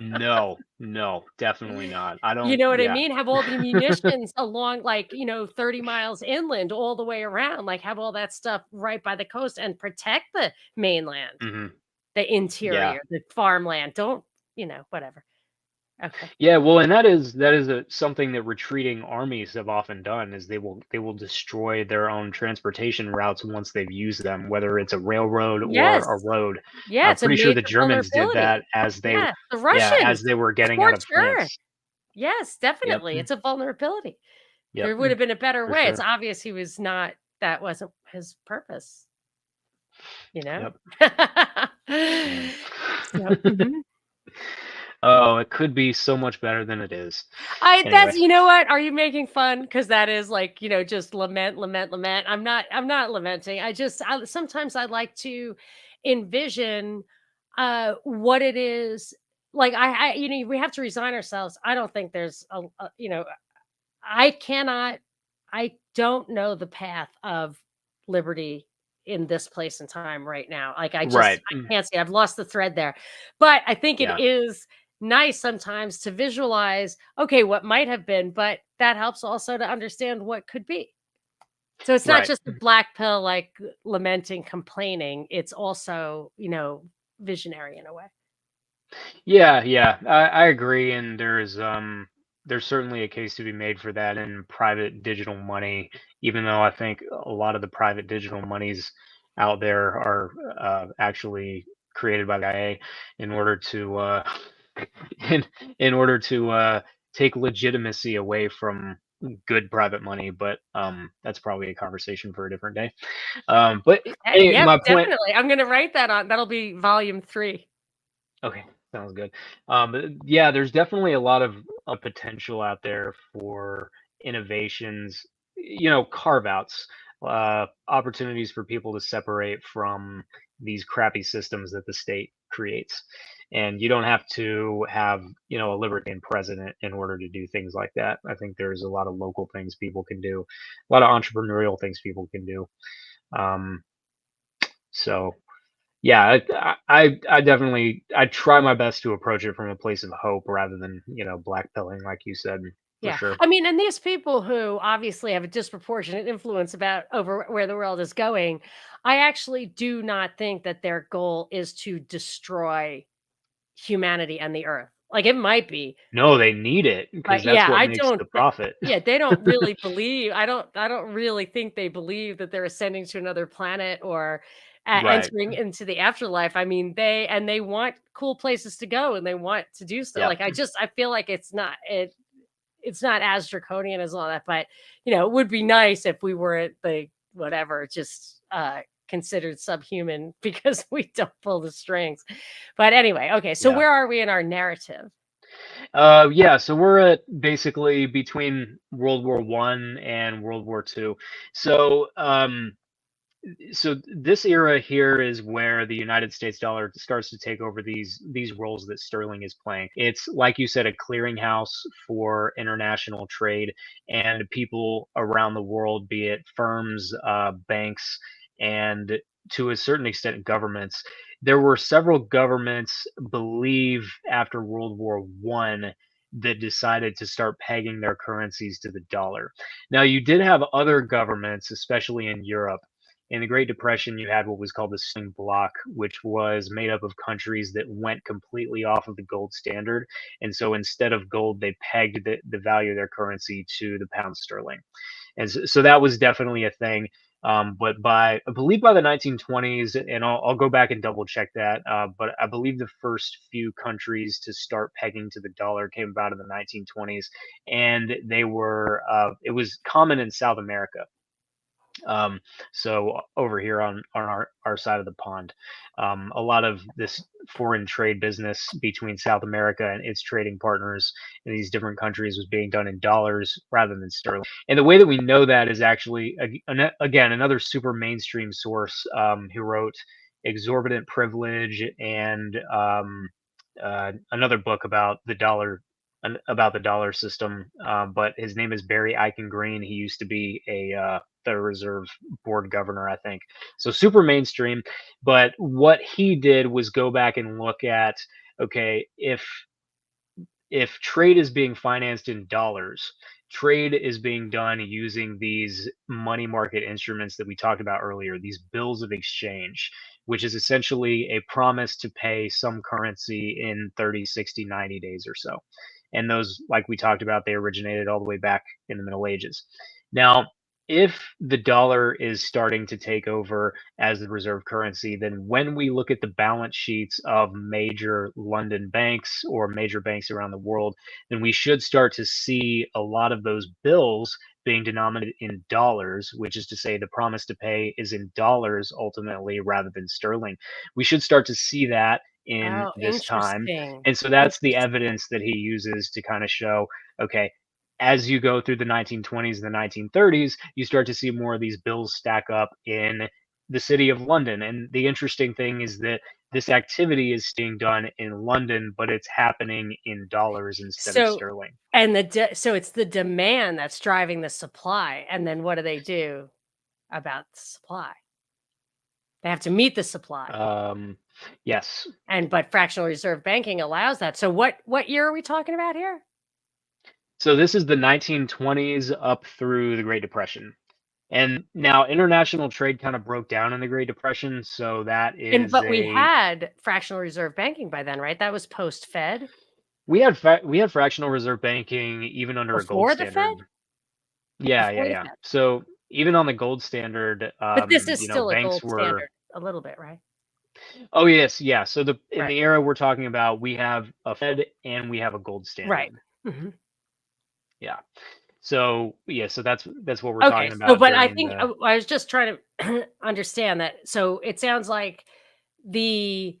No, no, definitely not. I You don't. know what I Yeah. mean? Have all the munitions along like, 30 miles inland all the way around, like have all that stuff right by the coast and protect the mainland, Hmm. the Yeah. interior, the farmland. Don't, whatever. Okay. Yeah, well, and that is something that retreating armies have often done is they will destroy their own transportation routes once they've used them, whether it's a railroad or Yes. a road. Yeah, it's a Pretty sure the major Germans did vulnerability. that as they Yeah, the yeah, as Russians, they were getting out of scorched earth. France. Yes, Yep. definitely. It's a vulnerability. Yep. There would have been a better For way. It's sure. obvious he was not that wasn't his purpose, you know? Yep. Man. So mhm. Oh, it could be so much better than it is. I Anyway. that's you know what? Are you making fun? Because that is like, just lament, lament, lament. I'm not lamenting. Sometimes I like to envision what it is like we have to resign ourselves. I don't think there's I cannot I don't know the path of liberty in this place and time right now. Like Right. I can't see. I've lost the thread there. But I think it Yeah. is nice sometimes to visualize, okay, what might have been, but that helps also to understand what could be. So it's not Right. just a black pill like lamenting, complaining. It's also, visionary in a way. Yeah, yeah, I agree, and there's certainly a case to be made for that in private digital money, even though I think a lot of the private digital monies out there are actually created by the IA in order to in in order to take legitimacy away from good private money, but that's probably a conversation for a different day. But anyway, Yep, my point. definitely. I'm gonna write that on. That'll be volume 3. Okay, sounds good. But yeah, there's definitely a lot of potential out there for innovations, carve outs, opportunities for people to separate from these crappy systems that the state creates. And you don't have to have, a libertarian president in order to do things like that. I think there's a lot of local things people can do, a lot of entrepreneurial things people can do. Um, so yeah, I definitely I try my best to approach it from a place of hope rather than, blackpilling like you said, for Yeah. sure. I mean, and these people who obviously have a disproportionate influence about over where the world is going, I actually do not think that their goal is to destroy humanity and the earth. Like it might be, No, they need it because but that's yeah, what I makes don't the th- profit. yeah, they don't really believe. I don't really think they believe that they're ascending to another planet or Right. entering into the afterlife. I mean, they want cool places to go and they want to do so. Yep. Like I feel like it's not as draconian as all that, but it would be nice if we weren't the whatever, just considered subhuman because we don't pull the strings. But anyway, okay, so Yeah. where are we in our narrative? Yeah, so we're at basically between World War I and World War II. So, this era here is where the United States dollar starts to take over these roles that sterling is playing. It's like you said, a clearinghouse for international trade and people around the world, be it firms, banks, and to a certain extent governments. There were several governments, believe after World War I, that decided to start pegging their currencies to the dollar. Now, you did have other governments, especially in Europe. In the Great Depression, you had what was called the Swing Bloc, which was made up of countries that went completely off of the gold standard. And so instead of gold, they pegged the value of their currency to the pound sterling. And so that was definitely a thing. But I believe by the 1920s, and I'll go back and double check that, but I believe the first few countries to start pegging to the dollar came about in the 1920s, and it was common in South America. Um, so over here on our side of the pond, a lot of this foreign trade business between South America and its trading partners in these different countries was being done in dollars rather than sterling. And the way that we know that is actually, again, another super mainstream source who wrote Exorbitant Privilege and another book about the dollar, about the dollar system. But his name is Barry Eichengreen. He used to be a Federal Reserve Board governor, I think. So super mainstream. But what he did was go back and look at, okay, if trade is being financed in dollars, trade is being done using these money market instruments that we talked about earlier, these bills of exchange, which is essentially a promise to pay some currency in 30, 60, 90 days or so. And those, like we talked about, they originated all the way back in the Middle Ages. Now, if the dollar is starting to take over as the reserve currency, then when we look at the balance sheets of major London banks or major banks around the world, then we should start to see a lot of those bills being denominated in dollars, which is to say the promise to pay is in dollars ultimately rather than sterling. We should start to see that in Oh, this time. interesting. And so that's the Interesting. evidence that he uses to kind of show, okay, as you go through the 1920s and the 1930s, you start to see more of these bills stack up in the city of London. And the interesting thing is that this activity is being done in London, but it's happening in dollars instead of So sterling. so it's the demand that's driving the supply, and then what do they do about the supply? They have to meet the supply, Um, yes. and but fractional reserve banking allows that. So what year are we talking about here? So this is the 1920s up through the Great Depression. And now international trade kind of broke down in the Great Depression. So that And is but we a had fractional reserve banking by then, right? That was post-Fed? we had fractional reserve banking even under a gold Before the Fed? standard. Yeah, yeah, Before the yeah. Fed. So even on the gold standard, But this is still a banks gold were. standard a little bit, right? Oh yes, yeah. So the in Right. the era we're talking about, we have a Fed and we have a gold Right. standard. Mhm. Yeah. So yeah, so that's what we're Okay, talking so about but I during think the. I was just trying to understand that. So it sounds like the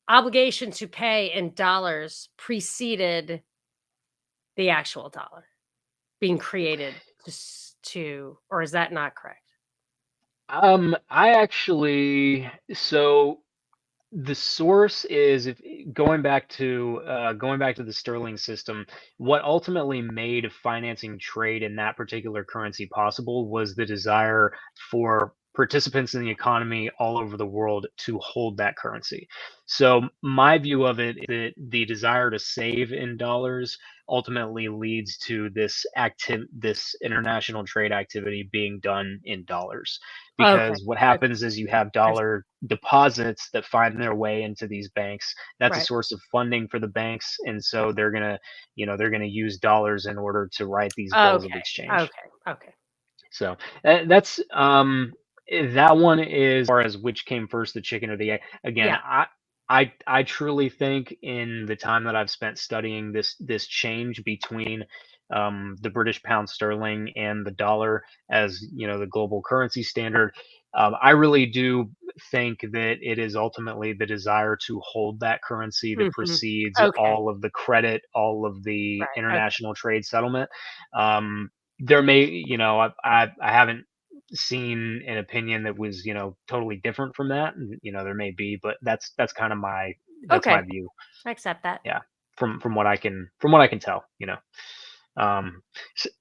obligation to pay in dollars preceded the actual dollar being created to or is that not correct? I actually so the source is if going back to the sterling system, what ultimately made financing trade in that particular currency possible was the desire for participants in the economy all over the world to hold that currency. So my view of it is that the desire to save in dollars ultimately leads to this international trade activity being done in dollars, Okay. because what Okay. happens is you have I see. dollar deposits that find their way into these banks. That's a Right. source of funding for the banks, and so they're gonna use dollars in order to write these bills of Okay. exchange. Okay. Okay. So that's that one is as far as which came first, the chicken or the egg. Again, Yeah. I truly think in the time that I've spent studying this change between the British pound sterling and the dollar as the global currency standard, I really do think that it is ultimately the desire to hold that currency that Mhm. precedes Okay. all of the credit, all of the Right. Okay. international trade settlement. There may, I haven't seen an opinion that was, totally different from that. And, there may be, but that's kind of that's my Okay. view. I accept that. Yeah. From what I can tell,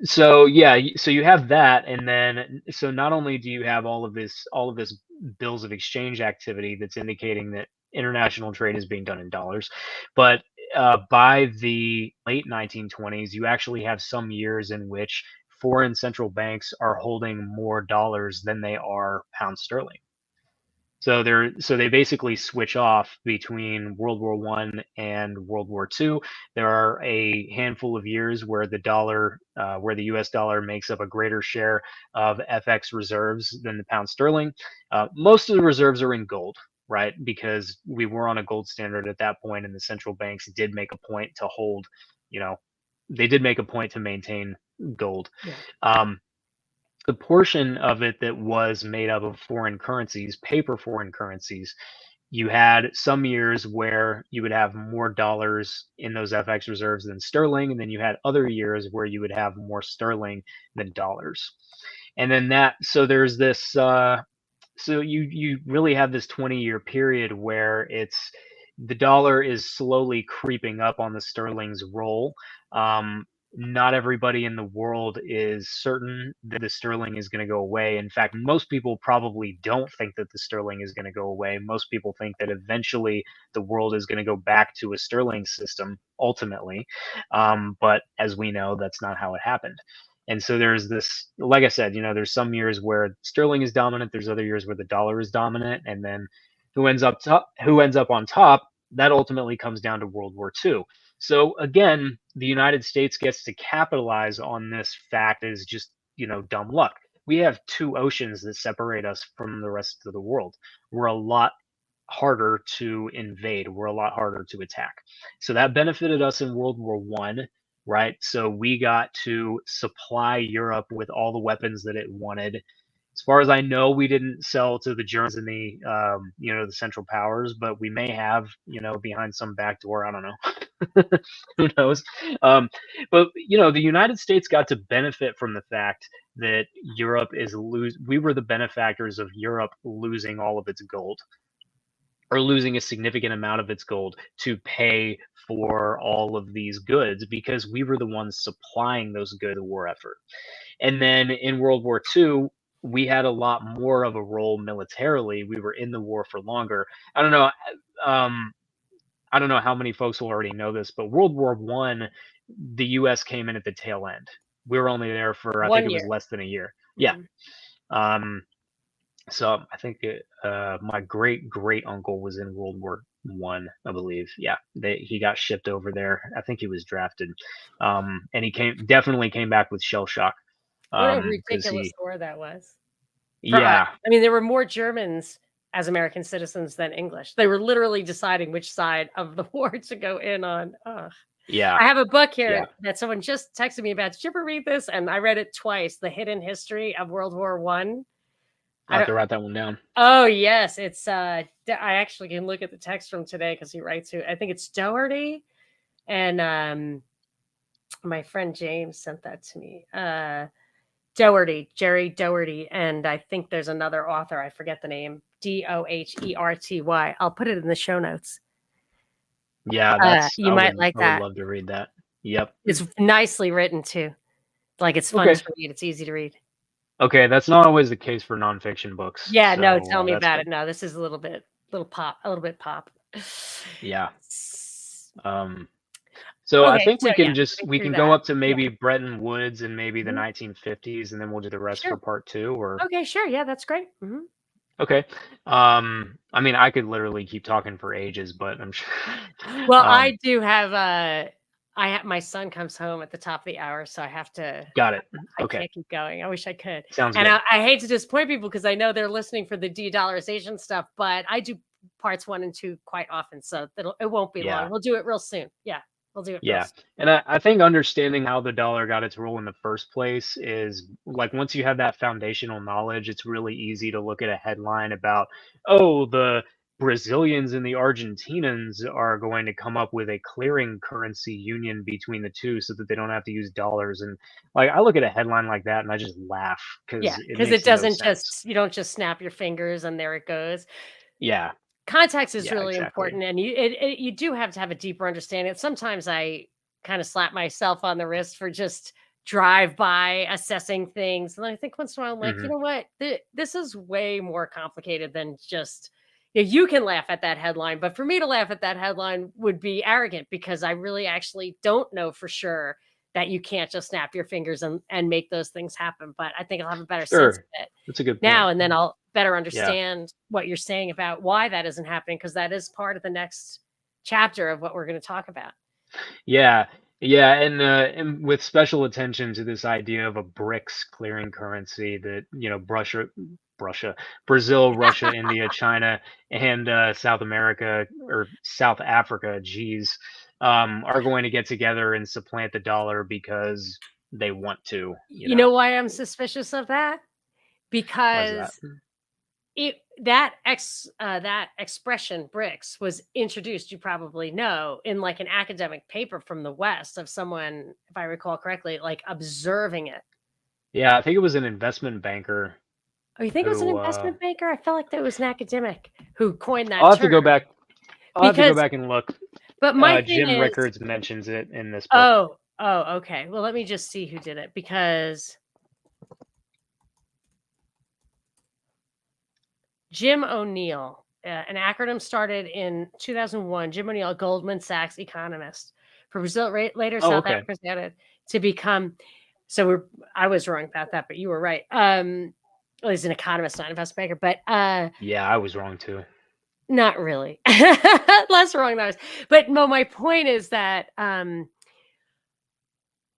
so yeah, so you have that, and then so not only do you have all of this bills of exchange activity that's indicating that international trade is being done in dollars, but by the late 1920s, you actually have some years in which foreign central banks are holding more dollars than they are pound sterling. So they basically switch off between World War One and World War Two. There are a handful of years where where the U.S. dollar makes up a greater share of FX reserves than the pound sterling. Most of the reserves are in gold, right? Because we were on a gold standard at that point, and the central banks did make a point to hold, you know, they did make a point to maintain gold. Yeah. Um, the portion of it that was made up of foreign currencies, paper foreign currencies, you had some years where you would have more dollars in those FX reserves than sterling, and then you had other years where you would have more sterling than dollars. And then so there's this so you really have this 20-year period where the dollar is slowly creeping up on the sterling's role. Um, Not everybody in the world is certain that the sterling is going to go away. In fact, most people probably don't think that the sterling is going to go away. Most people think that eventually the world is going to go back to a sterling system ultimately. But as we know, that's not how it happened. And so there's this, like I said, there's some years where sterling is dominant. There's other years where the dollar is dominant, and then who ends up on top, that ultimately comes down to World War II. So again, the United States gets to capitalize on this fact as just, dumb luck. We have two oceans that separate us from the rest of the world. We're a lot harder to invade. We're a lot harder to attack. So that benefited us in World War One, right? So we got to supply Europe with all the weapons that it wanted. As far as I know, we didn't sell to the Germans and the Central Powers, but we may have, behind some back door. I don't know. Who knows? But the United States got to benefit from the fact that we were the benefactors of Europe losing all of its gold, or losing a significant amount of its gold to pay for all of these goods, because we were the ones supplying those goods to the war effort. And then in World War II, we had a lot more of a role militarily. We were in the war for longer. I don't know. I don't know how many folks will already know this, but World War One, the U.S. came in at the tail end. We were only there for, I think One it was year. less than a year. Yeah. Mhm. So I think my great uncle was in World War One, I believe. Yeah, he got shipped over there. I think he was drafted, and he definitely came back with shell shock, What a because ridiculous war that was for us. yeah, I mean, there were more Germans as American citizens than English. They were literally deciding which side of the war to go in on. Ugh. yeah, I have a book yeah. here that someone just texted me about. Did you ever read this? And I read it twice. The Hidden History of World War One. I'll I have don't. to write that one down. Oh yes, it's. I actually can look at the text from today because he writes to. I think it's Doherty, and my friend James sent that to me. Doherty, Jerry Doherty, and I think there's another author. I forget the name. Doherty. I'll put it in the show notes. Yeah, You might like I would that. love to read that. Yep. It's nicely written too. Like it's fun Okay. to read. It's easy to read. Okay, that's not always the case for nonfiction books, Yeah, no, so tell me that's about good. it. No, this is a little bit pop. Yeah. S- Um, So I Okay, think so yeah, getting we through can go that. up to Yeah. maybe Bretton Woods and maybe the Mhm. 1950s, and then we'll do the rest for Sure. part two. Or Okay, sure. Yeah, that's great. okay. I mean, I could literally keep talking for ages, but I'm sure. Well, um, I do have my son comes home at the top of the hour, so got it. I Okay, can't keep going. I wish I could. sounds And good. I hate to disappoint people because I know they're listening for the de-dollarization stuff, but I do parts 1 and 2 quite often, so it won't be long. Yeah. We'll do it real soon. Yeah, we'll do it real Yeah, soon. and I think understanding how the dollar got its role in the first place is, like, once you have that foundational knowledge, it's really easy to look at a headline about, oh, the Brazilians and the Argentinians are going to come up with a clearing currency union between the two so that they don't have to use dollars. And like, I look at a headline like that and I just laugh Yeah, because it because it makes no doesn't sense. just you don't just snap your fingers and there it goes. Yeah, Context is yeah, really exactly. important, and you do have to have a deeper understanding. Sometimes I kind of slap myself on the wrist for just drive by assessing things, and I think once in a while I'm like, you Hmm. know what, this is way more complicated than just. You can laugh at that headline, but for me to laugh at that headline would be arrogant because I really actually don't know for sure that you can't just snap your fingers and make those things happen. But I think I'll have a better sense Sure, of it that's a good point. now, and then I'll better Yeah. understand what you're saying about why that isn't happening because that is part of the next chapter of what we're going to talk about. Yeah, yeah, and with special attention to this idea of a BRICS clearing currency that, Russia, Brazil, Russia, India, China, and South America, or South Africa, geez, are going to get together and supplant the dollar because they want to, You know why I'm suspicious of that? Why is that? Because that expression "bricks" was introduced, you probably know, in, like, an academic paper from the West of someone, if I recall correctly, like, observing it. Yeah, I think it was an investment banker Oh, you think it was an who, investment banker? I felt like that was an academic who coined I'll that have to term go back I'll have to go because back and look. but my thing Jim is Rickards mentions it in this book. oh, okay. Well, let me just see who did it because Jim O'Neill, an acronym started in 2001. Jim O'Neill, Goldman Sachs economist. For Brazil, later Oh, South okay. Africa started to become. So I was wrong about that, but you were right. Well, he's an economist, not an investment banker, but Yeah, I was wrong too. not really. Less wrong than I was. But no, my point is that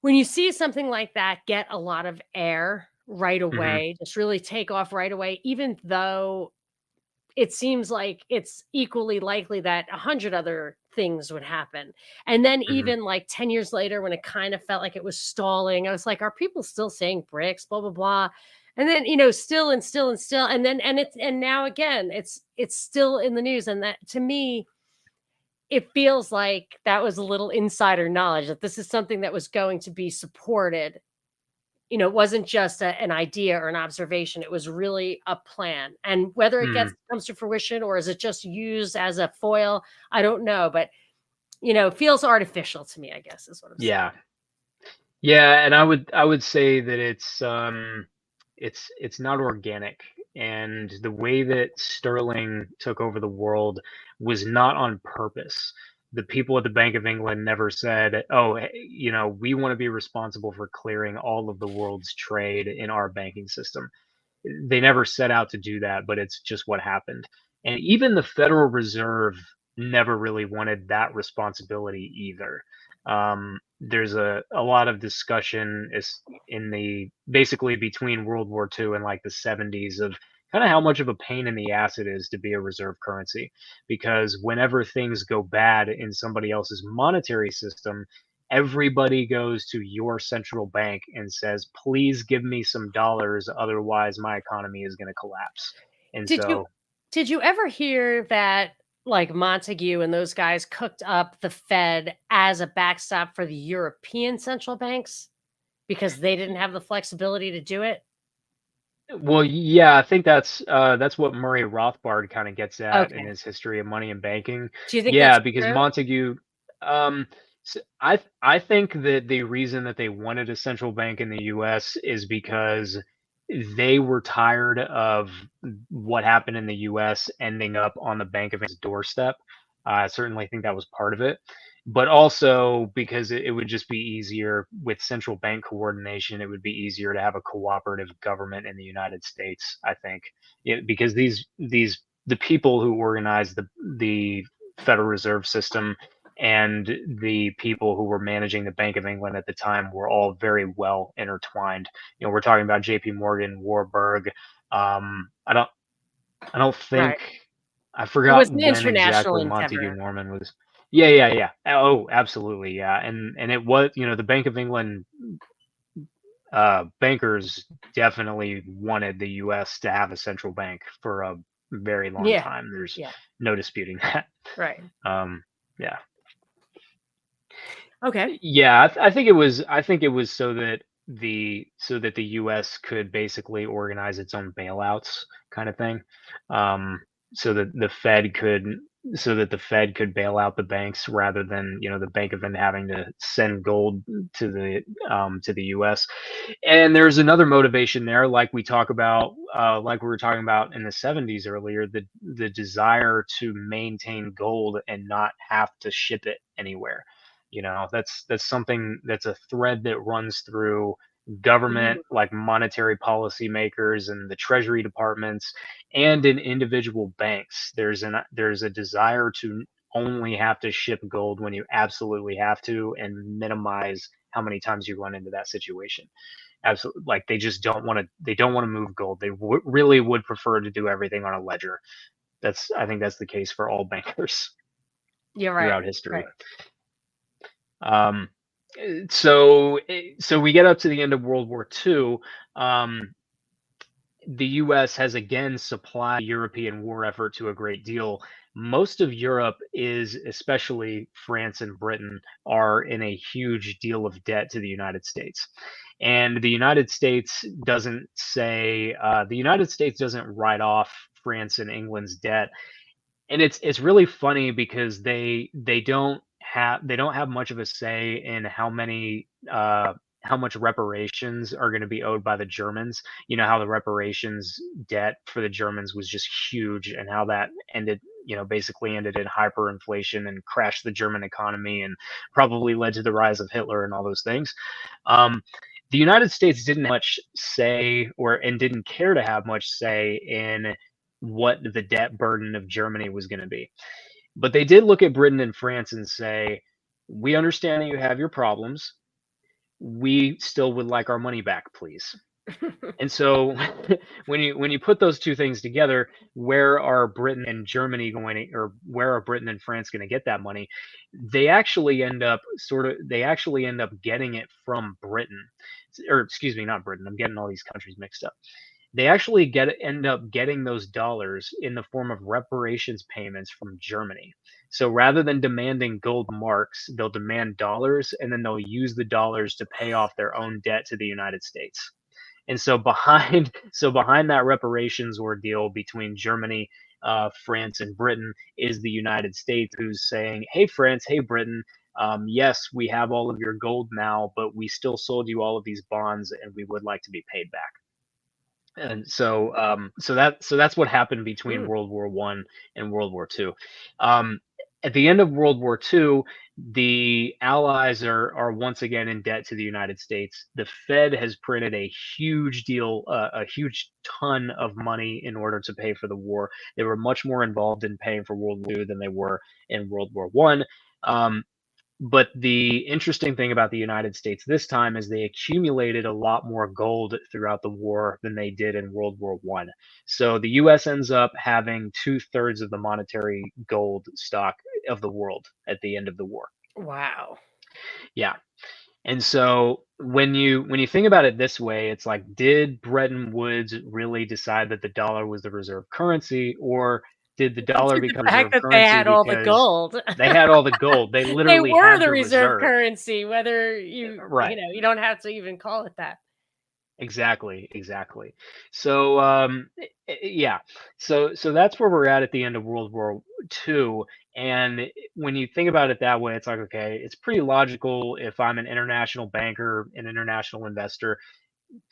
when you see something like that get a lot of air right Mhm, away, just really take off right away, even though it seems like it's equally likely that 100 other things would happen. And then mhm, even like 10 years later, when it kind of felt like it was stalling, I was like, are people still saying bricks, blah, blah, blah. And then, still and still and still. And then, and now again, it's still in the news. And that to me, it feels like that was a little insider knowledge that this is something that was going to be supported. It wasn't just an idea or an observation. It was really a plan. And whether it mhm. gets comes to fruition or is it just used as a foil, I don't know. But it feels artificial to me, I guess is what I'm saying. Yeah. Yeah, and I would say that it's not organic, and the way that sterling took over the world was not on purpose. The people at the Bank of England never said, "Oh, hey, we want to be responsible for clearing all of the world's trade in our banking system." They never set out to do that, but it's just what happened. And even the Federal Reserve never really wanted that responsibility either. There's a lot of discussion is in the basically between World War II and like the 70s of kind of how much of a pain in the ass it is to be a reserve currency, because whenever things go bad in somebody else's monetary system, everybody goes to your central bank and says, "Please give me some dollars, otherwise my economy is going to collapse." And Did you so, did you ever hear that like Montague and those guys cooked up the Fed as a backstop for the European central banks because they didn't have the flexibility to do it? well, yeah, I think that's what Murray Rothbard kind of gets at in Okay. his History of Money and Banking. Do you think Yeah, that's because true? Montague, um, I think that the reason that they wanted a central bank in the U.S. is because they were tired of what happened in the U.S. ending up on the Bank of England's doorstep. I certainly think that was part of it, but also because it would just be easier with central bank coordination. It would be easier to have a cooperative government in the United States, I think. Because the people who organize the Federal Reserve System and the people who were managing the Bank of England at the time were all very well intertwined. We're talking about J.P. Morgan, Warburg. I don't Right. think I It was forgot an when international exactly Montague endeavor. Norman was. Yeah, yeah, yeah. Oh, absolutely, yeah. And it was, the Bank of England bankers definitely wanted the U.S. to have a central bank for a very long Yeah. time. There's Yeah. no disputing that. Right. Um, yeah. Okay. Yeah, I think it was so that the U.S. could basically organize its own bailouts, kind of thing, um, so that the Fed could bail out the banks rather than the Bank of England having to send gold to the U.S. And there's another motivation there, like we were talking about in the 70s earlier, the desire to maintain gold and not have to ship it anywhere. That's something that's a thread that runs through government, Mm, like monetary policymakers and the treasury departments, and in individual banks. There's a desire to only have to ship gold when you absolutely have to and minimize how many times you run into that situation. Absolutely, like they don't want to move gold. They really would prefer to do everything on a ledger. I think that's the case for all bankers you're right. throughout history. Right. Um, so we get up to the end of World War II. Um, the US has again supplied the European war effort to a great deal. Most of Europe is, especially France and Britain, are in a huge deal of debt to the United States. And the United States the United States doesn't write off France and England's debt, and it's really funny because they don't have much of a say in how much reparations are going to be owed by the Germans. You know how the reparations debt for the Germans was just huge, and how that basically ended in hyperinflation and crashed the German economy and probably led to the rise of Hitler and all those things. Um, the United States didn't have much say, and didn't care to have much say in what the debt burden of Germany was going to be. But they did look at Britain and France and say, "We understand that you have your problems. We still would like our money back, please." And so when you put those two things together, where are Britain and Germany or where are Britain and France going to get that money? They actually end up getting it from Britain, or excuse me, not Britain. I'm getting all these countries mixed up. They actually end up getting those dollars in the form of reparations payments from Germany. So rather than demanding gold marks, they'll demand dollars, and then they'll use the dollars to pay off their own debt to the United States. And so behind that reparations ordeal between Germany, France, and Britain is the United States, who's saying, "Hey, France, hey, Britain, yes, we have all of your gold now, but we still sold you all of these bonds, and we would like to be paid back." And so that's what happened between Mm. World War I and World War II. Um, at the end of World War II, the Allies are once again in debt to the United States. The Fed has printed a huge ton of money in order to pay for the war. They were much more involved in paying for World War II than they were in World War I. But the interesting thing about the United States this time is they accumulated a lot more gold throughout the war than they did in World War I. So the US ends up having 2/3 of the monetary gold stock of the world at the end of the war. Wow. Yeah. And so when you think about it this way, it's like, did Bretton Woods really decide that the dollar was the reserve currency, or did the It's dollar like the become fact reserve that they currency had all the because gold. they had all the gold? They They literally were had the the reserve reserve. currency, whether you Right. know, you don't have to even call it that. Exactly, exactly. So, yeah. So that's where we're at the end of World War II. And when you think about it that way, it's like, okay, it's pretty logical. If I'm an international banker, an international investor,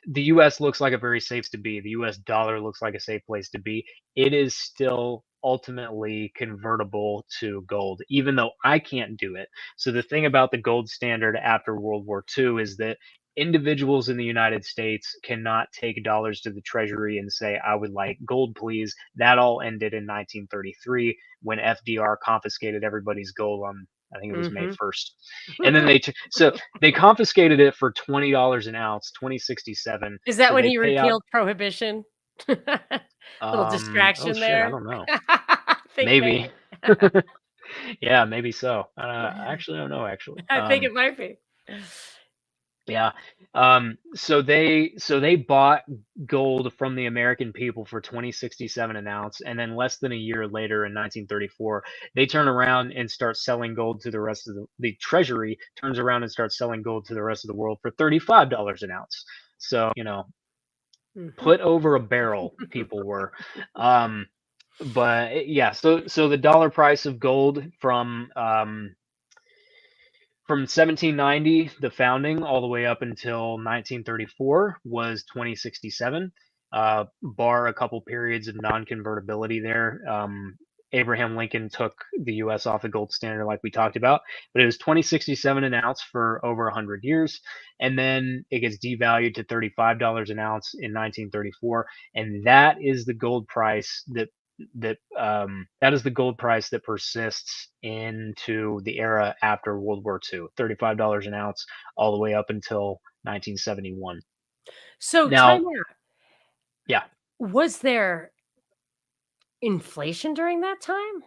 the US looks like a very safe to be. The US dollar looks like a safe place to be. It is still ultimately convertible to gold, even though I can't do it. So the thing about the gold standard after World War II is that individuals in the United States cannot take dollars to the treasury and say, "I would like gold, please." That all ended in 1933 when FDR confiscated everybody's gold on, I think it was May Mhm. 1st. And then they confiscated it for $20 an ounce, 2067. Is that So when they he pay out. repealed prohibition? Little Oh distraction shit, I there. don't know. I think Maybe. maybe. Yeah, maybe so. I actually don't know. Actually, I think it might be. yeah. So they bought gold from the American people for 2067 an ounce, and then less than a year later, in 1934, they turn around and start selling gold to the rest of the treasury turns around and starts selling gold to the rest of the world for $35 an ounce. So Mhm. put over a barrel, people were. Um, but yeah, so the dollar price of gold from 1790, the founding, all the way up until 1934 was 2067, bar a couple periods of non-convertibility there. Abraham Lincoln took the U.S. off the gold standard, like we talked about, but it was 2067 an ounce for over 100 years, and then it gets devalued to $35 an ounce in 1934, and that is the gold price that persists into the era after World War II. $35 an ounce all the way up until 1971. So time Now, out. yeah. Was there inflation during that time?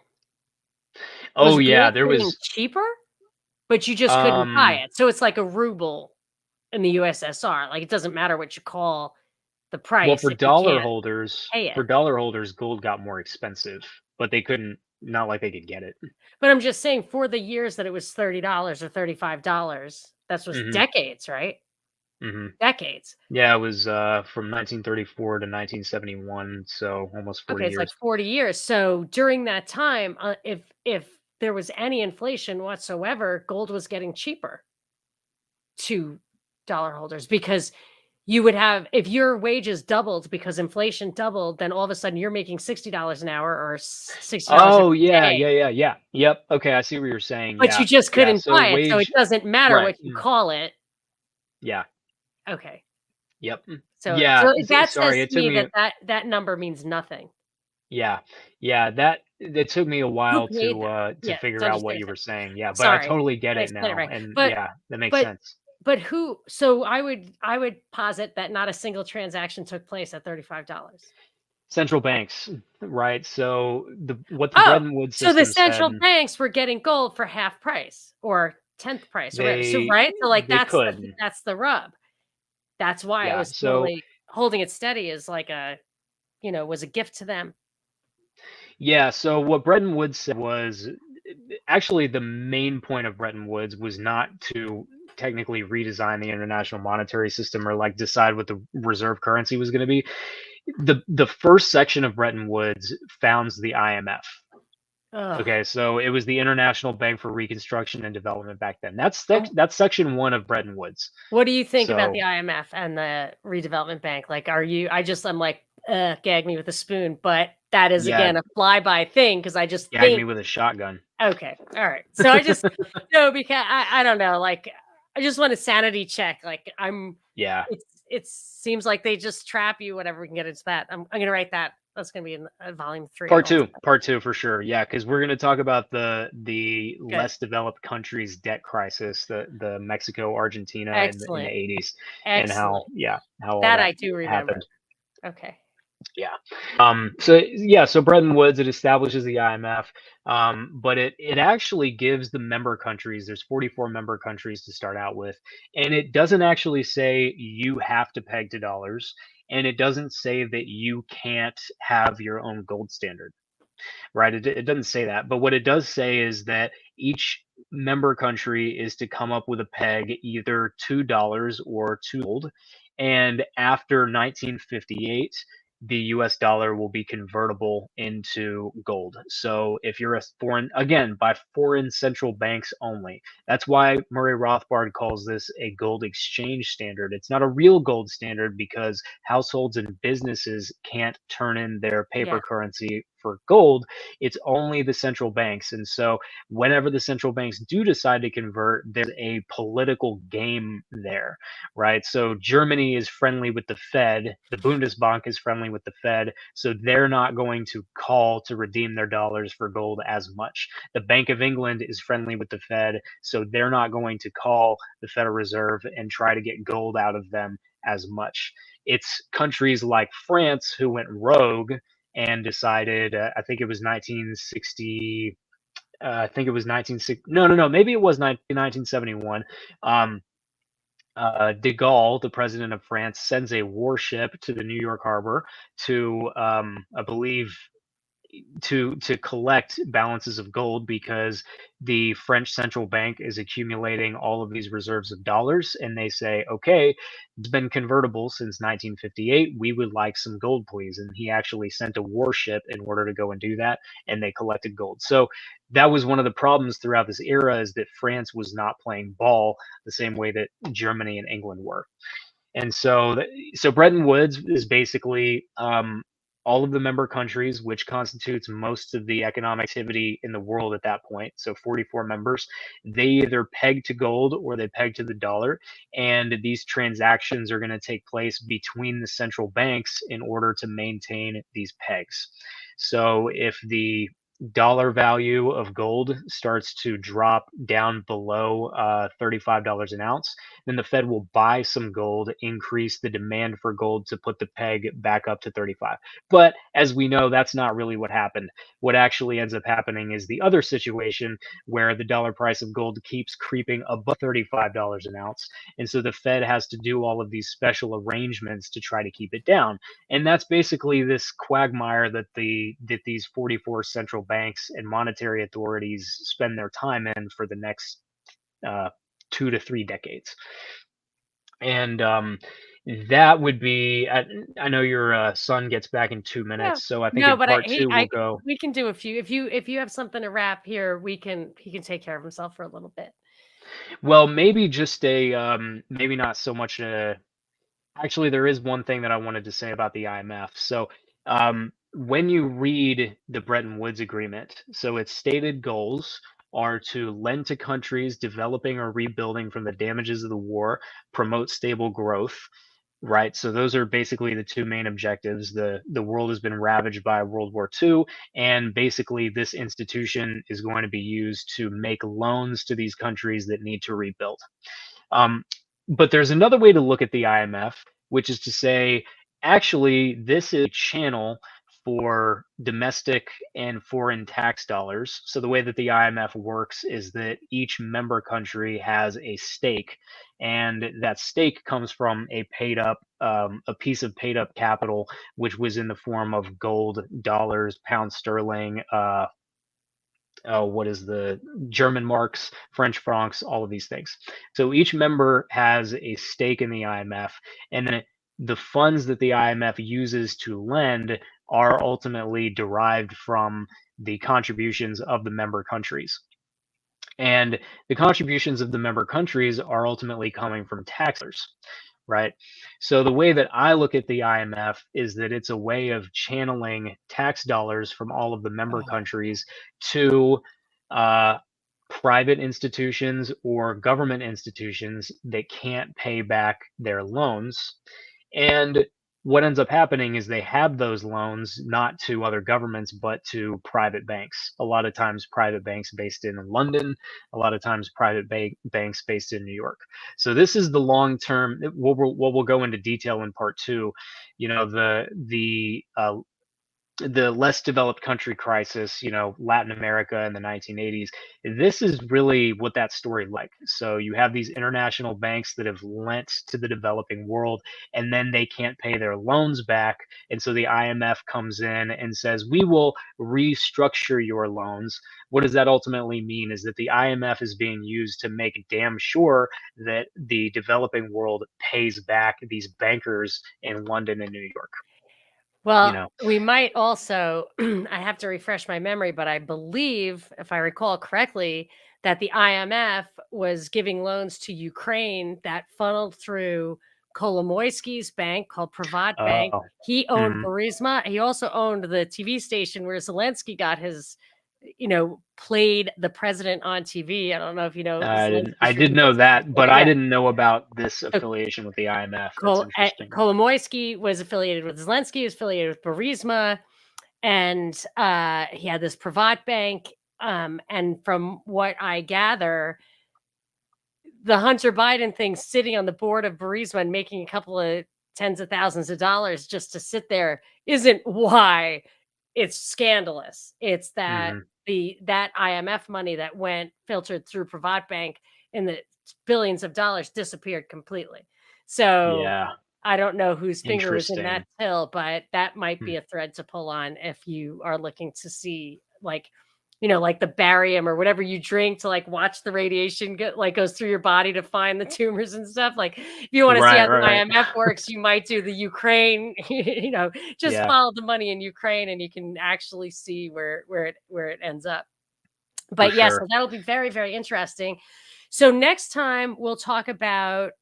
Oh Was yeah, gold there getting was cheaper? But you just couldn't buy um it. So it's like a ruble in the USSR. Like, it doesn't matter what you call the Well, price if you can't pay for it. dollar holders, gold got more expensive, but they couldn't not like they could get it. But I'm just saying for the years that it was $30 or $35, that was Mhm, decades, right? mhm. Decades. Yeah, it was, from 1934 to 1971, so almost 40 Okay, it's like years. 40 years. So during that time, if there was any inflation whatsoever, gold was getting cheaper to dollar holders because you would have if your wages doubled because inflation doubled, then all of a sudden you're making $60 an hour or $60 Oh, every yeah, day, yeah, yeah, yeah. Yep, okay, I see what you're saying, but you yeah, just yeah, couldn't so buy it. So it wage doesn't matter right, what you call it. yeah, Okay. yep, So yeah, that says sorry, to it took me me that that number means nothing. yeah, yeah, that it took me a Who while paid that? to Yeah, figure to out what understand you were saying, yeah, but I sorry, totally get I it explained it now, right. and But yeah, that makes but sense. but who so I would posit that not a single transaction took place at $35. Central banks, right? So what the Oh, Bretton Woods so the system said, central banks were getting gold for half price or 10th price or whatever. So they right? So, like, they could, that's the rub. That's why it yeah. was So totally holding it steady is like was a gift to them. yeah, so what Bretton Woods said was actually the main point of Bretton Woods was not to technically redesign the international monetary system or like decide what the reserve currency was going to be. The first section of Bretton Woods founds the IMF. Ugh. Okay, so it was the International Bank for Reconstruction and Development back then. Um, That's section one of Bretton Woods. what do you think about So the IMF and the redevelopment bank? Like, I'm like, gag me with a spoon, but that is yeah, again a flyby thing because I just gag me think with a shotgun. okay, all right. So I just no, because I don't know, like I just want a sanity check. Like Yeah. it seems like they just trap you. Whatever we can get into that. I'm gonna write that. That's gonna be in volume three. Also, Part 2 for sure. Yeah, because we're going to talk about the good, less developed countries' debt crisis, the Mexico, Argentina in the excellent, 80s, and how excellent. yeah how all That that I do remember. happened. Okay, Yeah. So yeah, so Bretton Woods it establishes the IMF, but it actually gives the member countries. There's 44 member countries to start out with, and it doesn't actually say you have to peg to dollars, and it doesn't say that you can't have your own gold standard, right? It doesn't say that, but what it does say is that each member country is to come up with a peg either $2 or two gold, and after 1958 the US dollar will be convertible into gold. So if you're a foreign, again, by foreign central banks only. That's why Murray Rothbard calls this a gold exchange standard. It's not a real gold standard because households and businesses can't turn in their yeah, paper currency for gold. It's only the central banks. And so whenever the central banks do decide to convert, there's a political game there, right? So Germany is friendly with the Fed, the Bundesbank is friendly with the Fed, so they're not going to call to redeem their dollars for gold as much. The Bank of England is friendly with the Fed, so they're not going to call the Federal Reserve and try to get gold out of them as much. It's countries like France who went rogue and decided, I think it was 1960, I think it was 1960. No, no, no. Maybe it was 1971. Um, De Gaulle, the president of France, sends a warship to the New York harbor to, I believe, to collect balances of gold because the French central bank is accumulating all of these reserves of dollars, and they say, "Okay, it's been convertible since 1958. We would like some gold, please." And he actually sent a warship in order to go and do that, and they collected gold. So that was one of the problems throughout this era is that France was not playing ball the same way that Germany and England were. And so Bretton Woods is basically all of the member countries, which constitutes most of the economic activity in the world at that point. So 44 members, they either peg to gold or they peg to the dollar. And these transactions are going to take place between the central banks in order to maintain these pegs. So if the dollar value of gold starts to drop down below $35 an ounce, then the Fed will buy some gold, increase the demand for gold to put the peg back up to 35. But as we know, that's not really what happened. what actually ends up happening is the other situation where the dollar price of gold keeps creeping above $35 an ounce. And so the Fed has to do all of these special arrangements to try to keep it down. And that's basically this quagmire that these 44 central banks and monetary authorities spend their time in for the next uh, 2 to 3 decades. And that would be. I know your son gets back in two Yeah. minutes, so I think No, in but I part he two we'll I go. we can do a few. If you have something to wrap here, he can take care of himself for a little bit. Well, maybe just maybe not so much a. Actually, there is one thing that I wanted to say about the IMF. So, when you read the Bretton Woods Agreement, so its stated goals are to lend to countries developing or rebuilding from the damages of the war, promote stable growth, right? So those are basically the two main objectives. The world has been ravaged by World War II, and basically this institution is going to be used to make loans to these countries that need to rebuild. Um, but there's another way to look at the IMF, which is to say, actually, this is a channel for domestic and foreign tax dollars. So the way that the IMF works is that each member country has a stake, and that stake comes from a piece of paid up capital, which was in the form of gold, dollars, pound sterling, what is the German marks, French francs, all of these things. So each member has a stake in the IMF, and then the funds that the IMF uses to lend are ultimately derived from the contributions of the member countries. And the contributions of the member countries are ultimately coming from taxers, right? So the way that I look at the IMF is that it's a way of channeling tax dollars from all of the member Oh. countries to uh, private institutions or government institutions that can't pay back their loans. And what ends up happening is they have those loans not to other governments, but to private banks. A lot of times, private banks based in London, a lot of times, banks based in New York. So this is the long term. What we'll go into detail in part two. You know, the less developed country crisis, Latin America in the 1980s. This is really what that story like. So you have these international banks that have lent to the developing world, and then they can't pay their loans back. And so the IMF comes in and says, we will restructure your loans. What does that ultimately mean? Is that the IMF is being used to make damn sure that the developing world pays back these bankers in London and New York, you Well, know? we might also I have to refresh my memory, but I believe, if I recall correctly, that the IMF was giving loans to Ukraine that funneled through Kolomoisky's bank called Privat Bank. Oh. He owned Mhm. Burisma. He also owned the TV station where Zelensky got his, played the president on TV. I don't know if you know I Zelensky's did really know good. that, but I Yeah. didn't know about this affiliation with the IMF. That's interesting. Kolomoisky was affiliated with Zelensky, he was affiliated with Burisma, and he had this Privat bank. And from what I gather, the Hunter Biden thing, sitting on the board of Burisma and making a couple of tens of thousands of dollars just to sit there, isn't why it's scandalous. It's that Mhm. that IMF money that went filtered through Privat Bank in the billions of dollars disappeared completely. So Yeah, I don't know whose finger was in that interesting. till, but that might Hmm. be a thread to pull on if you are looking to see, like, like the barium or whatever you drink to, like, watch the radiation goes through your body to find the tumors and stuff. Like, if you want to see Right, how the right. IMF works, you might do the Ukraine, just Yeah, follow the money in Ukraine and you can actually see where it ends up. for But yeah, so sure. that'll be very, very interesting. So next time we'll talk about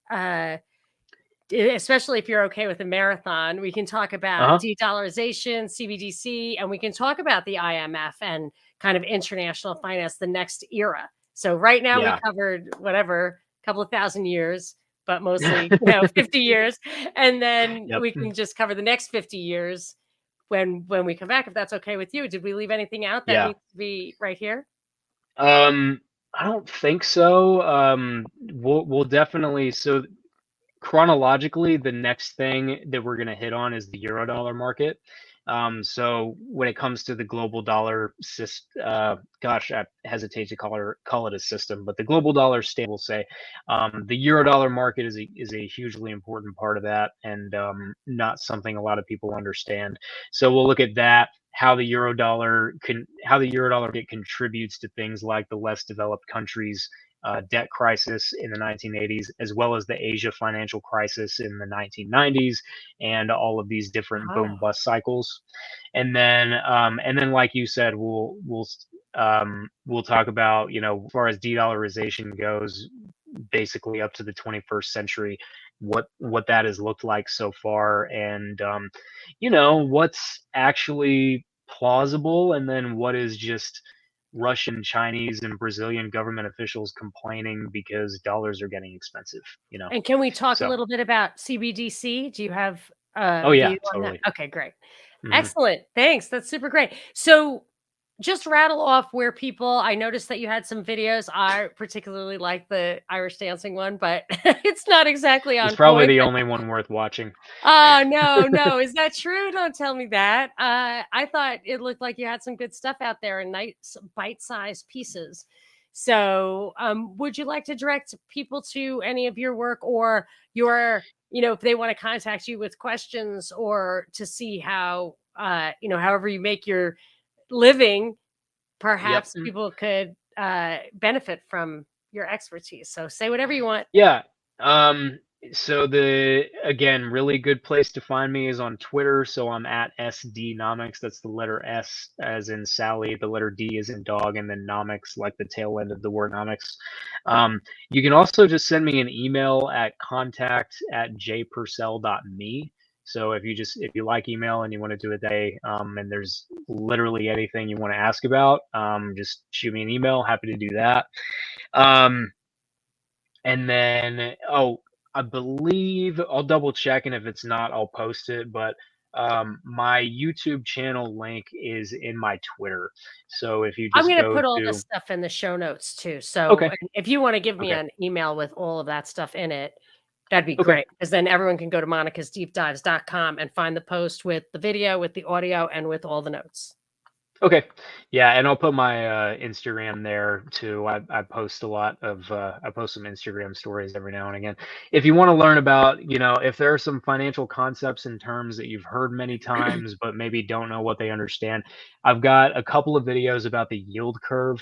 especially if you're okay with a marathon, we can talk about Uh-huh. de-dollarization, CBDC, and we can talk about the IMF and kind of international finance, the next era. So right now we Yeah. covered whatever, a couple of thousand years, but mostly, 50 years. And then Yep. we can just cover the next 50 years when we come back, if that's okay with you. Did we leave anything out that Yeah. needs to be right here? I don't think so. We'll definitely. So chronologically, the next thing that we're gonna hit on is the Eurodollar market. So when it comes to the global dollar system, gosh, I hesitate to call it a system, but the global dollar standard, will say, the euro dollar market is a hugely important part of that, and not something a lot of people understand. So we'll look at that, how the euro dollar market contributes to things like the less developed countries. Debt crisis in the 1980s, as well as the Asia financial crisis in the 1990s, and all of these different boom Oh, bust cycles. And then, like you said, we'll talk about, as far as de-dollarization goes, basically up to the 21st century, what that has looked like so far, and what's actually plausible, and then what is just Russian, Chinese, and Brazilian government officials complaining because dollars are getting expensive. and can we talk a So, little bit about CBDC? Do you have oh a yeah, view on that? totally. Okay, great. Hmm. Excellent. Thanks. That's super great. So, just rattle off where people I noticed that you had some videos. I particularly like the Irish dancing one, but it's not exactly It's on probably point. the But only one worth watching. oh, no, no. Is that true? Don't tell me that. I thought it looked like you had some good stuff out there and nice bite-sized pieces. So, would you like to direct people to any of your work or your, if they want to contact you with questions or to see how, however you make your living, Yep. perhaps people could benefit from your expertise. So, say whatever you want. Yeah. Um, so the again, really good place to find me is on Twitter. So I'm at SDnomics. That's the letter S as in Sally, the letter D is in dog, and then nomics, like the tail end of the word nomics. You can also just send me an email at contact@jpurcell.me. So if you like email and you want to do it that way, and there's literally anything you want to ask about, just shoot me an email. Happy to do that. Um, and then, I believe I'll double check, and if it's not, I'll post it. But my YouTube channel link is in my Twitter. So if you I'm just gonna go put all this to, stuff in the show notes too. So okay, if you want to give me okay, an email with all of that stuff in it, that'd be okay, great. Because then everyone can go to monicasdeepdives.com and find the post with the video, with the audio, and with all the notes. okay, yeah, and I'll put my Instagram there too. I post a lot of I post some Instagram stories every now and again. If you want to learn about, if there are some financial concepts and terms that you've heard many times but maybe don't know what they understand, I've got a couple of videos about the yield curve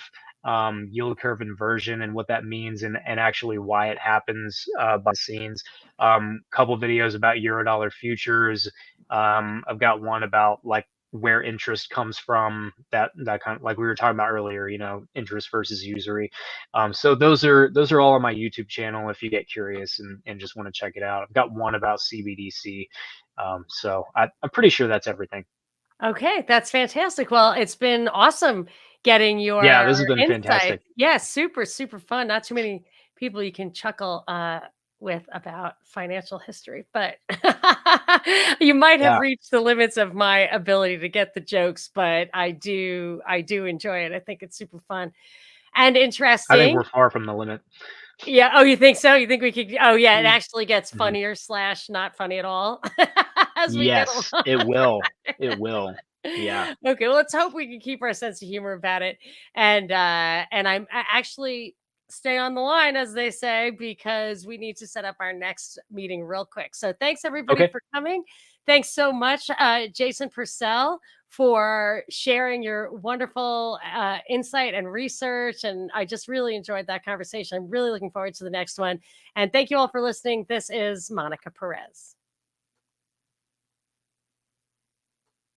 inversion, and what that means, and actually why it happens behind the scenes. Couple videos about Eurodollar futures. I've got one about, like, where interest comes from, that kind of, like we were talking about earlier, interest versus usury. So those are all on my YouTube channel if you get curious and just want to check it out. I've got one about CBDC. So I'm pretty sure that's everything. Okay, that's fantastic. Well, it's been awesome getting Yeah, your this has been insights. fantastic. Yeah, super, super fun. Not too many people you can chuckle with about financial history, but you might have Yeah, reached the limits of my ability to get the jokes, but I do enjoy it. I think it's super fun and I think interesting. we're far from the limit. Yeah. Oh, you think so? You think we could? Oh, yeah. It Mm. actually gets Mhm. funnier slash not funny at all as we get Yes, along. it will. It will. Yeah. Okay, well, let's hope we can keep our sense of humor about it, and actually stay on the line, as they say, because we need to set up our next meeting real quick. So, thanks everybody Okay. for coming. Thanks so much, Jason Purcell, for sharing your wonderful insight and research. And I just really enjoyed that conversation. I'm really looking forward to the next one. And thank you all for listening. This is Monica Perez.